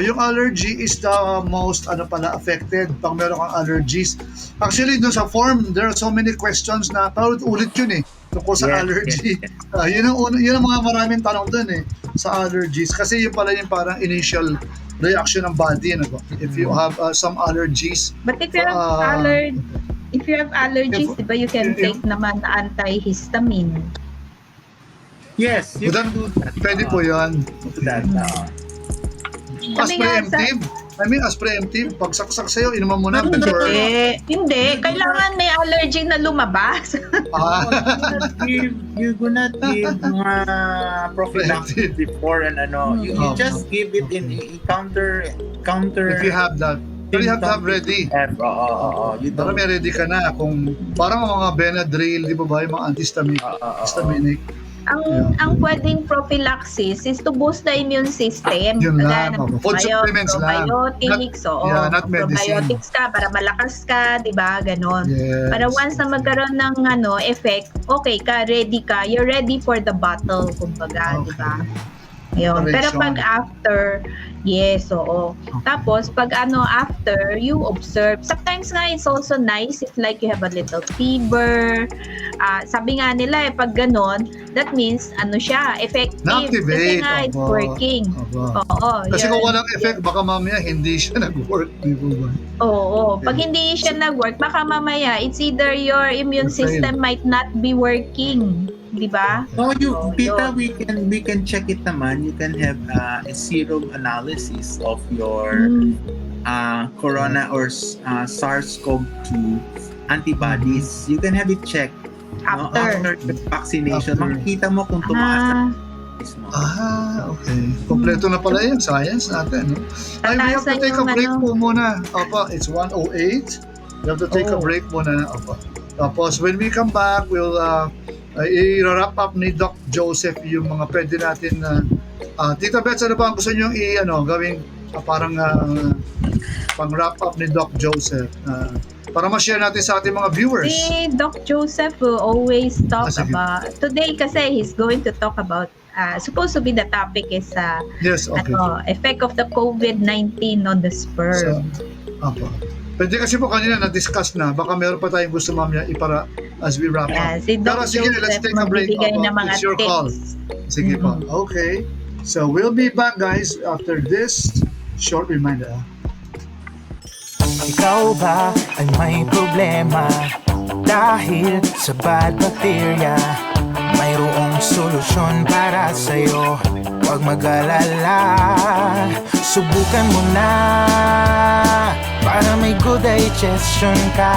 yung allergy is the most affected pag meron kang allergies. Actually, doon sa form, there are so many questions na paulit-ulit yun eh. Tungkol sa allergy. Yun ang mga maraming tanong doon eh. Sa allergies. Kasi yun pala yung parang initial reaction ng body. If you have some allergies. But if you have allergies, diba you can take naman antihistamine. Yes, you can do that. Pwede po yun. As preemptive, pag saksak sa'yo, inuman mo na before. Hindi. Kailangan may allergy na lumabas. You do not give mga prophylaxis before and You just give it in counter. If you have that. Pero you have to have ready. Para may ready ka na. Kung parang mga Benadryl, di ba yung mga antihistaminic. Ang pwedeng prophylaxis is to boost the immune system. Yun lang. Food supplements lang. Probiotics, not medicine. Probiotics ka para malakas ka, di ba? Ganon. Yes. Para once na magkaroon ng effect, okay ka, ready ka, you're ready for the battle, kumbaga, di ba? Yun. Pero pag after, yes, oo. Tapos, pag after, you observe. Sometimes nga, it's also nice if like you have a little fever. Sabi nga nila, pag ganon, that means, siya, effective. Na-activate. Kasi nga, it's working. Oo. Kasi kung walang effect, baka mamaya hindi siya nag-work. Di ba? Oo. Pag hindi siya nag-work, baka mamaya, it's either your immune system might not be working. Di ba? Tita, we can check it naman. You can have a serum analysis of your corona or SARS-CoV-2 antibodies. You can have it checked after the vaccination. Makikita mo kung tumaas na. Okay. Kompleto na pala yung science natin. We have to take a break po muna. It's 1:08. We have to take a break muna. Tapos when we come back, we'll i-wrap up ni Doc Joseph yung mga pwede natin Tita Beth, ano ba ang gusto nyo gawing parang pang-wrap up ni Doc Joseph para ma-share natin sa ating mga viewers? Si Doc Joseph will always talk about, today kasi he's going to talk about, supposed to be the topic is effect of the Covid19 on the sperm. Pwede kasi po kanina na-discuss na, baka meron pa tayong gusto mamaya para as we wrap up. Si Doc sige, let's take a break. It's your call. Sige po. Okay. So we'll be back guys after this short reminder. Ikaw ba ay may problema dahil sa bad bacteria? Mayroong solusyon para sa'yo. Huwag mag-alala, subukan mo na para may good digestion ka.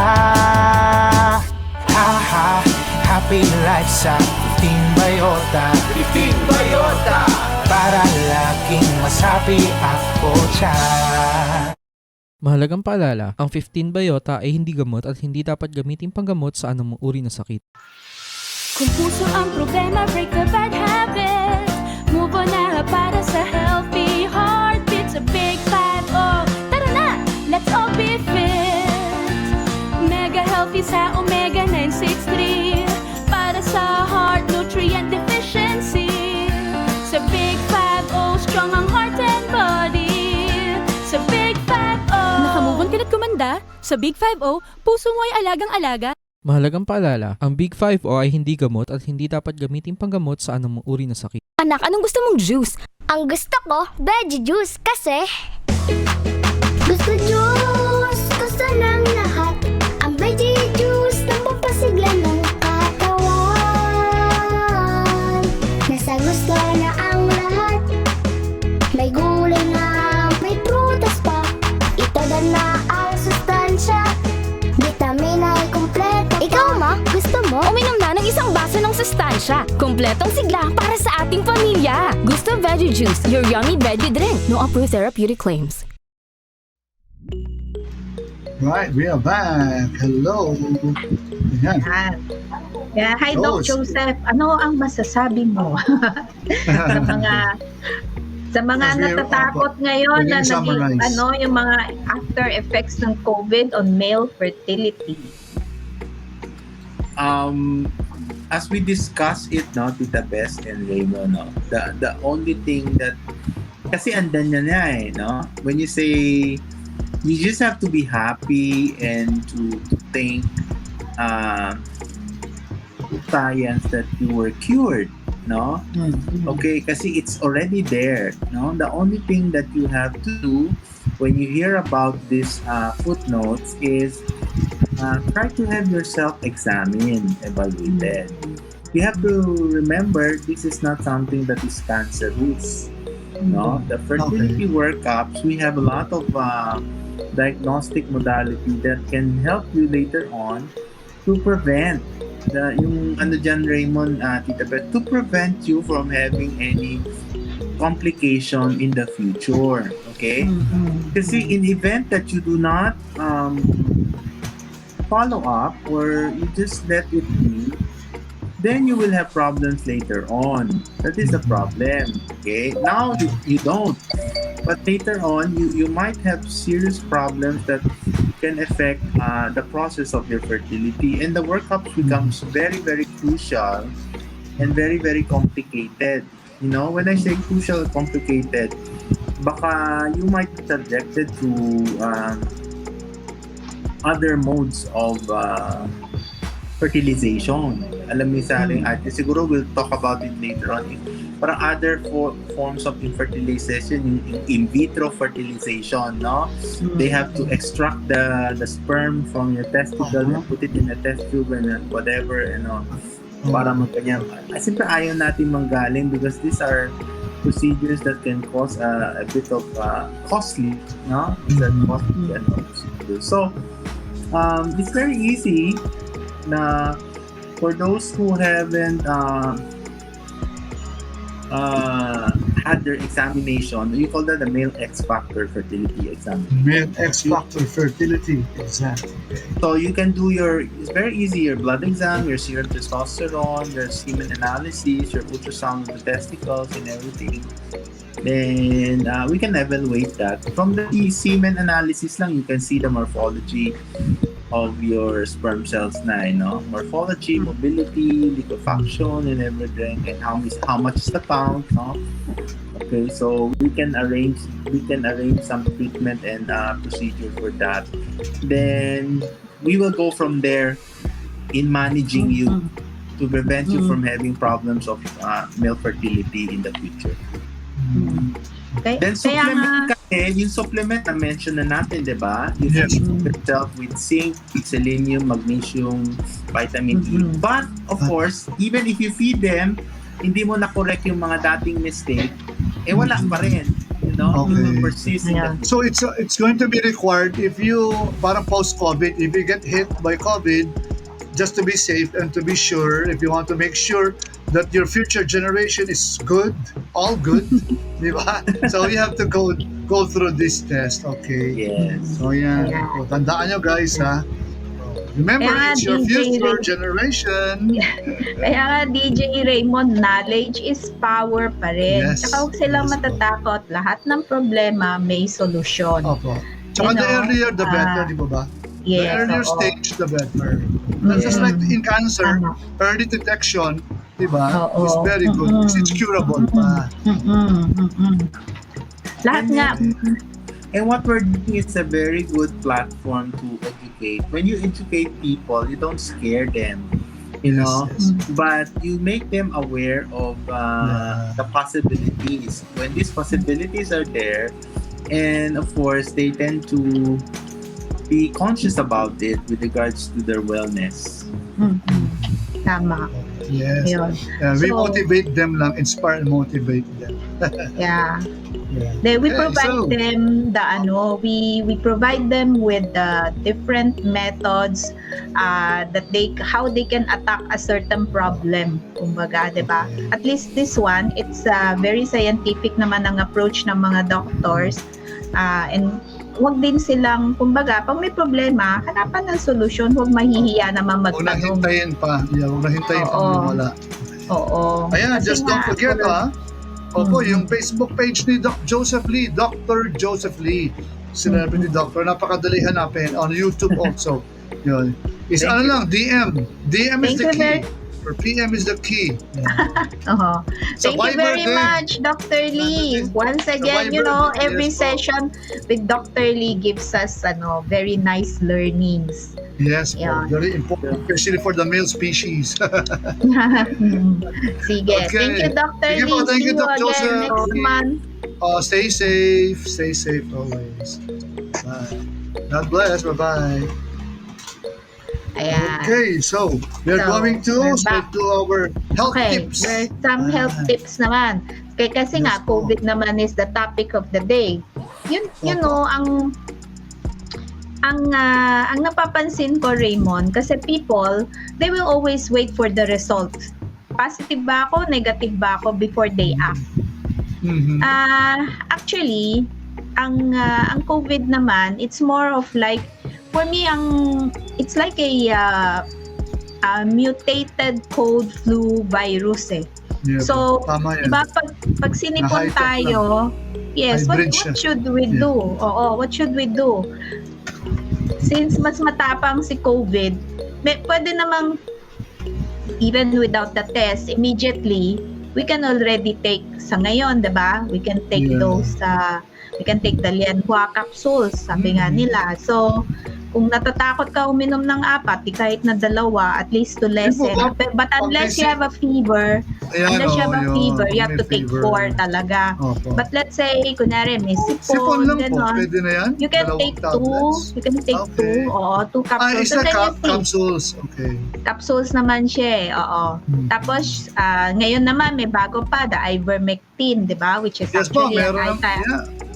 Happy life sa 15 Biota. 15 Biota, para laging masabi ako dyan. Mahalagang paalala, ang 15 Biota ay hindi gamot at hindi dapat gamitin panggamot sa anumang uri ng sakit. Kung puso ang problema, break the bad habits. Move on na para sa healthy heartbeats. A big 5-0. Tara na, let's all be fit. Mega healthy sa Omega 963. Para sa heart nutrient deficiency. Sa big 5-0, strong ang heart and body. Sa big 5-0. Nakamove on ka na't kumanda? Sa big 5-0, puso mo ay alagang-alaga. Mahalagang paalala, ang Big 5 o ay hindi gamot at hindi dapat gamitin panggamot sa anumang uri ng sakit. Anak, anong gusto mong juice? Ang gusto ko, veggie juice kasi... Gusto juice! Gusto ng lahat! Ang veggie juice na pampasigla ng katawan. Nasa gusto na ang lahat. May gulay na, may prutas pa. Ito na ang sustansya. Vitamin ay kumpleto. Ikaw ma, gusto mo? Uminom na ng isang baso ng sustansya. Kompletong sigla para sa ating pamilya. Gusto Veggie Juice, your yummy veggie drink. No approved therapeutic claims. Right, we are back. Hello. Ayan. Yeah, hi Doc Joseph. Ano ang masasabi mo sa mga natatakot ngayon na naging yung mga after effects ng COVID on male fertility? As we discuss it, no, Tita Bess and Raymond, no, the only thing that, kasi andan na eh, no? When you say, you just have to be happy and to thank science that you were cured, no? Okay, kasi it's already there, no? The only thing that you have to do when you hear about these footnotes is try to have yourself examined, evaluated. You have to remember this is not something that is cancerous. No, the fertility workups, we have a lot of diagnostic modality that can help you later on to prevent yung ano dyan, Raymond, Tita Beth, to prevent you from having any complication in the future. Okay? Kasi in event that you do not follow up or you just let it be, then you will have problems later on. That is the problem. Okay? Now you don't. But later on, you might have serious problems that can affect the process of your fertility. And the workup becomes very, very crucial and very, very complicated. You know, when I say crucial, complicated, baka you might be subjected to other modes of fertilization. Alam mo sa ating siguro we'll talk about it later on. Parang other forms of fertilization, yung in vitro fertilization, no? They have to extract the sperm from your testicle and put it in a test tube and whatever, para magkanyang. Siyempre ayaw natin manggaling because these are procedures that can cause a bit of costly, no? It's a costly procedure. So, it's very easy na for those who haven't had their examination, you call that the male X factor fertility examination. Male X factor fertility, exactly. So you can do it's very easy, your blood exam, your serum testosterone, your semen analysis, your ultrasound of the testicles and everything. Then we can evaluate that. From the semen analysis lang, you can see the morphology of your sperm cells na, morphology, mobility, liquefaction, and everything, and how much is the count, no? Okay, so we can arrange some treatment and procedure for that. Then we will go from there in managing you to prevent you from having problems of male fertility in the future. Okay. Then supplement yung supplement na mention na natin, di ba? You feed yourself with zinc, selenium, magnesium, vitamin E. But of course, even if you feed them, hindi mo na-correct yung mga dating mistake, wala pa rin. You will persist. So it's going to be required if you, parang post-COVID, if you get hit by COVID, just to be safe and to be sure, if you want to make sure that your future generation is good, all good, di ba? So you have to go through this test, okay? Yes. So yan. Yeah. So, tandaan nyo guys, ha? Remember, Kaya it's your DJ future Ray. generation. Kaya nga, DJ Raymond, knowledge is power pa rin. Yes. Tsaka huwag silang Yes, matatakot. Lahat ng problema may solusyon. Opo. Tsaka You the know, earlier, the better, di ba ba? Yes, The earlier oo. stage, the better. That's just like in cancer, Tama. early detection, di ba, Oo. is very good. Because it's curable pa. Lahat nga, And what we're doing is a very good platform to educate. When you educate people, you don't scare them, you know, Yes. but you make them aware of the possibilities. When these possibilities are there, and of course, they tend to be conscious about it with regards to their wellness. tama. Yes. Yun. We So- motivate them lang, inspire and motivate them. Yeah. Yeah. Then we Okay, provide so- them the we provide them with the different methods that how they can attack a certain problem, kumbaga, 'di ba? At least this one, it's very scientific naman ang approach ng mga doctors, and wag din silang, kumbaga, pag may problema, hanapan ng solusyon, wag mahihiya naman Huwag na magtanong. hintayin pa. Yeah, huwag na hintayin pa Oo. wala. Oo. Ayan, Kasi just don't nga, forget, Opo, Mhm. yung Facebook page ni Doc Joseph Lee, Dr. Joseph Lee, Celebrity Doctor. Napakadali hanapin. On YouTube also. Yun. Is Thank ano you. lang, DM. DM is Thank the you key. Or PM is the key. Oo. Sa Thank you Viber very din. much, Dr. Lee. din. Once again, Viber din, every yes po. session with Dr. Lee gives us very nice learnings. Yes, po. Yeah. Very important, especially for the male species. Sige. Okay. Thank you, Dr. Sige Lee. po, thank See you, you Doc again Joseph. next month. Stay safe. Stay safe always. Bye. God bless. Bye-bye. Ayan. Okay, so we're So, going to we're straight back. to our health Okay, tips. there's some health tips naman. Kasi nga, Yes po. COVID naman is the topic of the day. You Opo. know, ang napapansin ko, Raymond, kasi people, they will always wait for the results. Positive ba ako, negative ba ako before they act. Mhm. Actually, ang COVID naman, it's more of like, for me, it's like a mutated cold flu virus eh. Yeah, So, tama yan. diba, pag sinipon Na-high-tech tayo, yes, what Hybrid siya. should we Yeah. do? Oo, what should we do? Since mas matapang si COVID, pwede namang, even without the test, immediately, we can already take, sa ngayon, diba? We can take Yeah. we can take the Lianhua capsules, sabi nga nila. So, kung natatakot ka uminom ng 4, di kahit na 2, at least to lessen. But unless you have a fever, Ayan, unless you have a yun. fever, you have May to take fever. 4 talaga. Opo. But let's say, kunyari, may Sipon sipon, lang po, gano'n. pwede na yan? You can Dalawang take 2. tablets? You can take Okay. 2. Oo, 2 capsules. Isa And then you see, capsules. Okay. capsules naman siya eh. Oo. Tapos, ngayon naman, may bago pa, the ivermectin, di ba? Which is Yes po, actually meron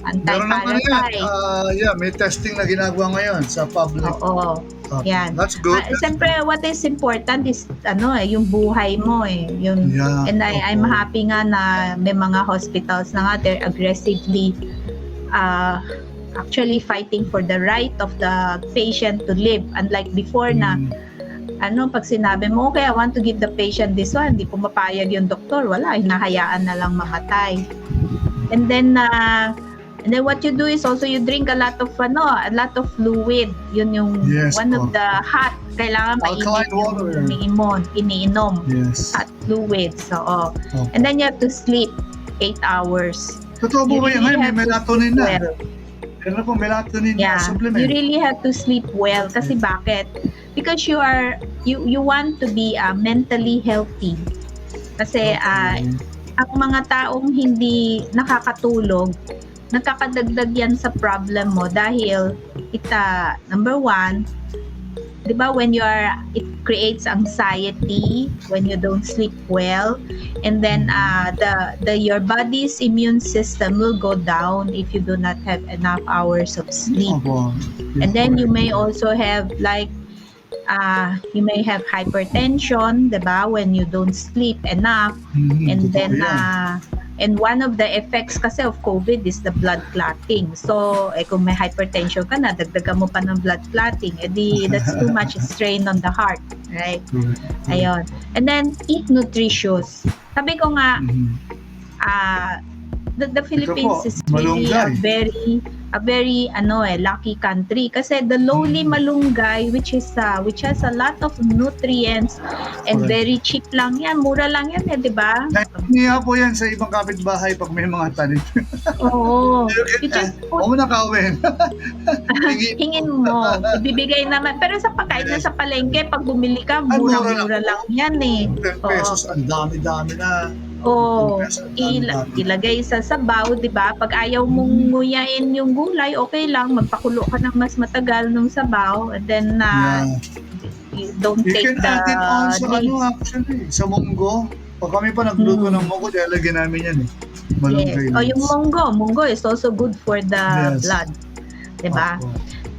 Meron naman yan. anti-parasite. May testing na ginagawa ngayon sa public. Oo. Okay. Yan. That's good. Siyempre, what is important is yung buhay mo eh. Yung, Yeah, and I'm opo. happy nga na may mga hospitals na nga, they're aggressively actually fighting for the right of the patient to live. Unlike before na, pag sinabi mo, okay, I want to give the patient this one, hindi pumapayag yung doktor, wala, hinahayaan na lang mamatay. And then what you do is also you drink a lot of fluid. Yun yung Yes, one po. of the hot, kailangan Alkaline mainit water. iniinom. Yes. Hot fluids. So, Opo. and then you have to sleep 8 hours. Totoo po ba yan? May melatonin na. Well, Meron po melatonin na yeah, supplement. you really have to sleep well. Kasi bakit? Because you want to be mentally healthy. Kasi ang mga taong hindi nakakatulog, nakakadagdag yan sa problem mo dahil number 1, di ba, it creates anxiety when you don't sleep well, and then your body's immune system will go down if you do not have enough hours of sleep. Opo. And then you may also have like you may have hypertension, 'di ba? When you don't sleep enough. And Totoo then yan. and one of the effects kasi of COVID is the blood clotting. So, kung may hypertension ka na, dagdagan mo pa ng blood clotting, that's too much strain on the heart, right? Ayun. And then, eat nutritious. Sabi ko nga, the Philippines is really a very lucky country kasi the lowly malunggay which has a lot of nutrients and very cheap lang yan, mura lang yan, 'di ba? Niya po yan sa ibang kapitbahay pag may mga tanim. Oo. You just put, mo na kawin. hingin mo, ibibigay naman. Pero sa pagkain na sa palengke, pag bumili ka, mura lang yan eh. 10 pesos, ang dami-dami na. Ilagay sa sabaw, 'di ba? Pag ayaw mong nguyain yung gulay, okay lang, magpakulo ka ng mas matagal ng sabaw, and then you don't you take can add it on sa leaves. actually, sa munggo. Pag kami pa nagluto ng munggo, lalagyan namin yan eh. Malunggay. Yes. Yung munggo is also good for the blood, 'di ba?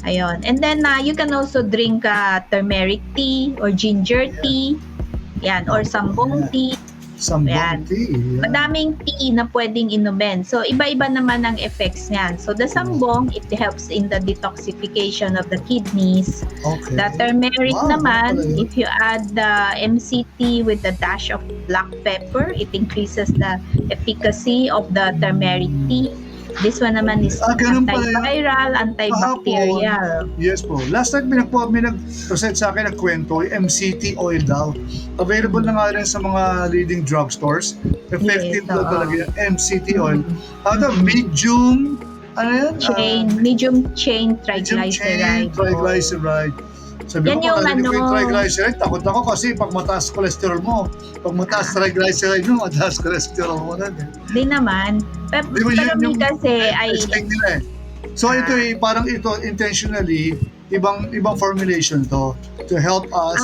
Ayun. And then you can also drink turmeric tea or ginger tea. Yan, or sambong tea. Sambong tea. Yeah. Madaming tea na pwedeng inumin. So, iba-iba naman ang effects niyan. So, the sambong, it helps in the detoxification of the kidneys. Okay. The turmeric naman, pala yun. if you add the MCT with a dash of black pepper, it increases the efficacy of the turmeric tea. This one naman is Ganun pala yun. antiviral, antibacterial. Yes po. Last time may nag-present sa akin nagkwento, yung MCT oil daw. Available na nga rin sa mga leading drugstores. Effective daw talaga yung MCT oil. Medium, Medium chain triglyceride. Triglyceride. Sabi Yan ko, yung kung ko yung triglyceride, takot ako kasi pag mataas cholesterol mo, pag mataas triglyceride mo, mataas cholesterol mo na. Di naman. Pero Yung kasi ay... nila eh. So ito parang ito intentionally, ibang formulation to help us.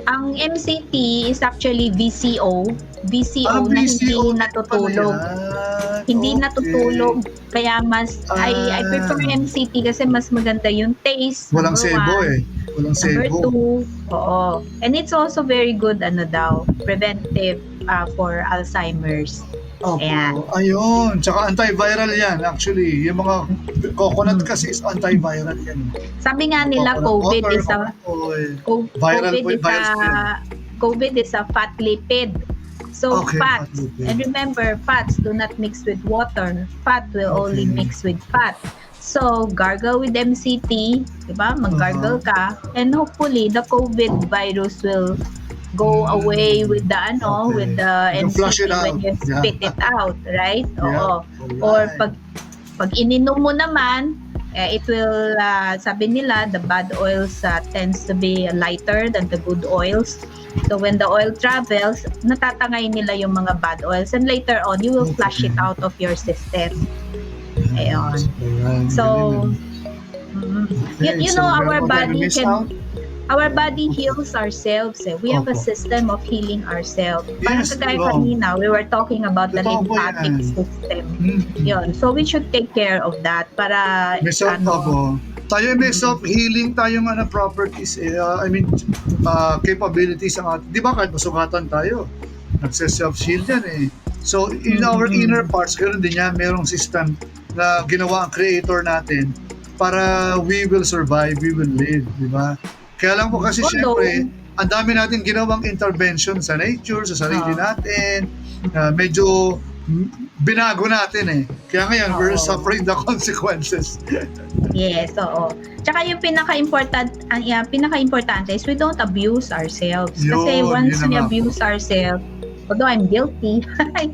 Ang MCT is actually VCO na hindi natutulog. Hindi natutulog. Kaya I prefer MCT kasi mas maganda yung taste. Walang sebo eh. Walang sebo. 2, oo. And it's also very good, preventive for Alzheimer's. Ayan. Ayun. Tsaka antiviral yan actually. Yung mga coconut kasi is antiviral yan. Sabi nga nila COVID is a fat lipid. So fats, and remember, fats do not mix with water. Fat will only mix with fat. So, gargle with MCT, diba? Mag-gargle ka, and hopefully, the COVID virus will go away with the with the MCT when you spit it out, right? Oo. Or pag ininom mo naman, it will, sabi nila, the bad oils tends to be lighter than the good oils. So when the oil travels, natatangay nila yung mga bad oils, and later on, you will flush it out of your system. Ayun. So, you know, our body heals ourselves. We have a system of healing ourselves. Parang kagaya kanina, we were talking about the lymphatic system. Yun. So we should take care of that para tayo may self-healing tayong properties capabilities ang atin. Di ba kahit masugatan tayo, nagse-self-shield yan eh. So in our inner parts, ganoon din yan, merong system na ginawa ang creator natin para we will survive, we will live, di ba? Kaya lang po kasi syempre, ang dami natin ginawang intervention sa nature, sa sarili natin, medyo binago natin eh. Kaya ngayon, we're suffering the consequences. Yes, oo. Tsaka yung pinaka-importante is we don't abuse ourselves. Kasi once we abuse ourselves, although I'm guilty, may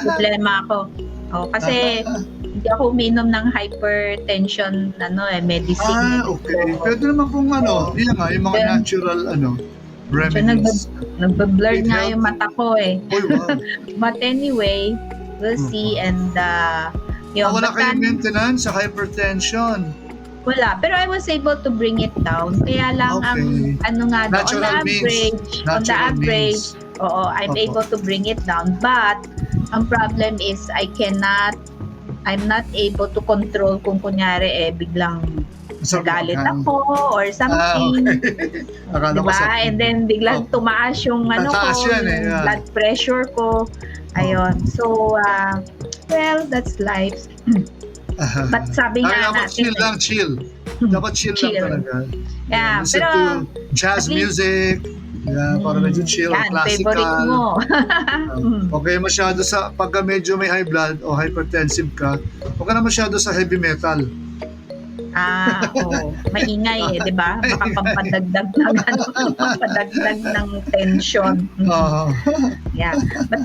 problema ako. Kasi hindi ako uminom ng hypertension medicine. Okay. Pwede naman kung yung mga natural remedies. Nagbe-blur nga yung mata ko eh. Wow. But anyway, we'll see, and wala kayong maintenance sa hypertension? Wala, pero I was able to bring it down. Kaya lang on the average, I'm able to bring it down. But ang problem is I'm not able to control kung kunyari biglang nagalit ako or Ah, something. okay. Akala ko Diba? And then biglang tumaas yung Tataas yan eh, yung yeah. blood pressure ko. Ayun. So, well, that's life. But sabi nga dapat natin, chill lang, chill. Dapat chill lang Chill. talaga. Yeah, Listen pero to jazz at least- music. Yeah, para medyo chill, yan, classical. favorite mo. Okay, masyado sa pagka medyo may high blood o hypertensive ka, huwag ka na masyado sa heavy metal. Maingay di ba? Baka pampadagdag ng pampadagdag ng tension. Yeah. But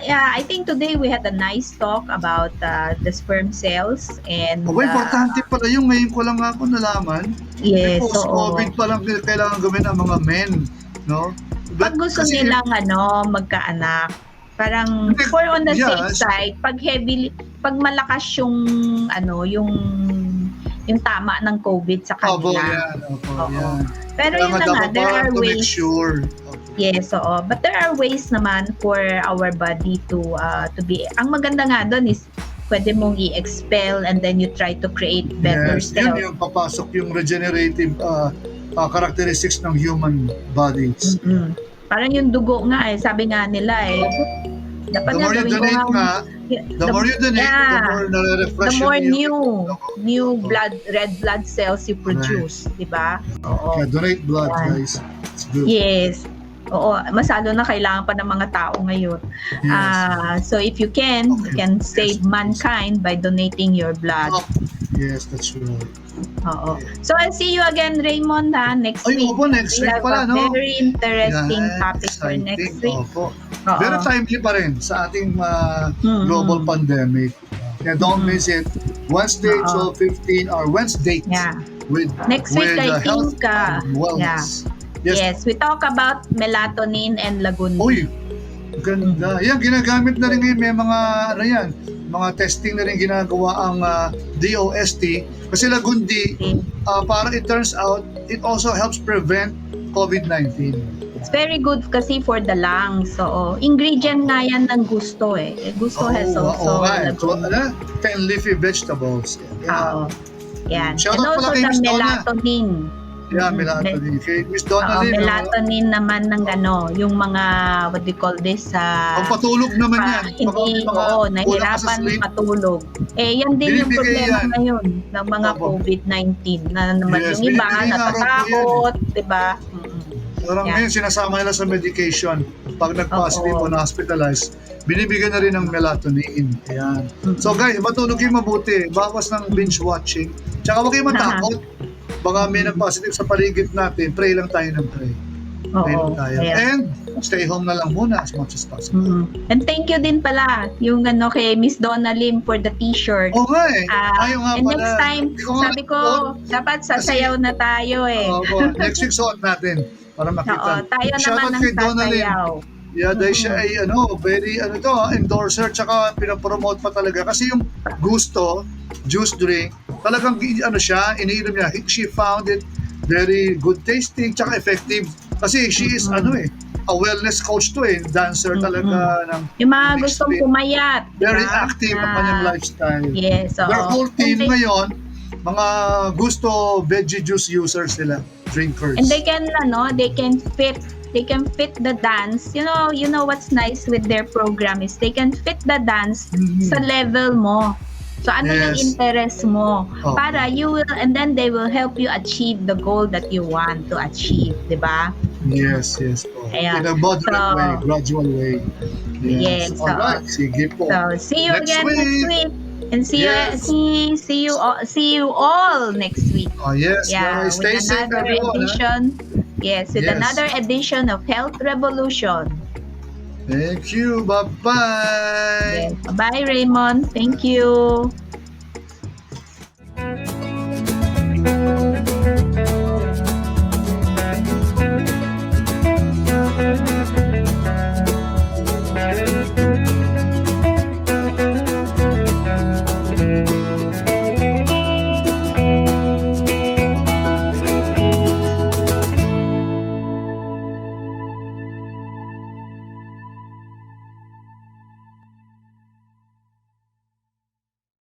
yeah, I think today we had a nice talk about the sperm cells and Importante pala yung ngayon ko lang ako nalaman. yes, Post-COVID pa lang kailangan gawin ng mga men, no? pag gusto Kasi- nilang magkaanak, parang Hindi, for on the safe yes. side, pag malakas yung tama ng COVID sa Opo, kanila. yan. Opo, Oo. yan. Pero yun na nga, dapat there pa are to make ways. sure. Yes, oo. But there are ways naman for our body to be. Ang maganda nga doon is pwede mong i-expel and then you try to create better Yes, yun cells. yung papasok yung regenerative characteristics ng human bodies. Mm-mm. Parang yung dugo nga sabi nga nila dapat The nga more you gawin ko donate nga, the more you donate, the more the nare-refresh more yung new red blood cells you produce, di ba? Oo. Yeah, donate blood, Yan. guys. It's good. Yes. Oo, masyado na kailangan pa ng mga tao ngayon. Yes. So if you can, you can save mankind by donating your blood. Oh, yes, that's right. Oo. So I'll see you again, Raymond, next Ay, week. opo, next We week have pala, a no? very interesting Yan, topic for exciting. next week. Opo. Oo. Pero timely pa rin sa ating global Mm-mm. pandemic. Kaya don't miss it. Wednesday, Oo. 12:15 or Wednesday Yeah. with Next week, I health think, and wellness. Yes, we talk about melatonin and lagundi. Uy, ganda. Yan, ginagamit na rin ngayon. May mga, mga testing na rin ginagawa ang DOST. Kasi lagundi, parang it turns out, it also helps prevent COVID-19. It's very good kasi for the lungs. So, ingredient nga yan ng gusto Gusto has also lagundi. 10 leafy vegetables. Oo. Yan. Shout And out also pala kay the Miss Donna. melatonin. Yeah, melatonin. Kay Miss Donna Lynn. Melatonin naman ng yung mga, what do you call this? Pagpatulog naman yan. Hindi, kulang ka sa nahirapan sleep. matulog. Yan din yung Binibigay problema yan. ngayon ng mga Opo. COVID-19 na naman Yes, yung iba binibigay nga raw po natatakot, di ba? Parang Yan. ngayon, sinasama nila sa medication. Pag nag-positive o Oo. na-hospitalize, binibigyan na rin ng melatonin. Ayan. So guys, matulog kayo mabuti. Bawas ng binge watching. Tsaka huwag kayo matakot. Baka may nag-positive sa paligid natin. Pray lang tayo ng pray. Pray lang tayo. Ayan. And stay home na lang muna as much as possible. And thank you din pala yung kay Miss Donna Lim for the t-shirt. Oo nga eh. Ayaw nga And pala. next time, Hindi ko nga sabi ko, napanood. dapat sasayaw na tayo Next week suot natin para Oo, makita. tayo Shoutout naman ang kay Donna Lim. sasayaw. Yeah, dahil siya ay very endorser tsaka pinapromote pa talaga kasi yung gusto juice drink talagang siya iniinom niya. She found it very good tasting tsaka effective kasi she is a wellness coach dancer talaga ng Yung mga next gustong week. pumayat. Very diba? active ang kanyang lifestyle. Yes, oo. Their whole team And they- ngayon mga gusto veggie juice users sila, drinkers. And they can fit the dance. You know what's nice with their program is they can fit the dance sa level mo. So ano yung Yes. interest mo Oh. para and then they will help you achieve the goal that you want to achieve, 'di ba? Yes. Ayan. In a moderate So- way, gradual way. Yes, so- Alright, sige po. So see you Next again next week. And see Yes. see you all next week. Oh yes, Yeah, guys, stay with safe another everyone. edition. Yes, with Yes. another edition of Health Revolution. Thank you, bye-bye. Yes. Bye, Raymond. Thank you.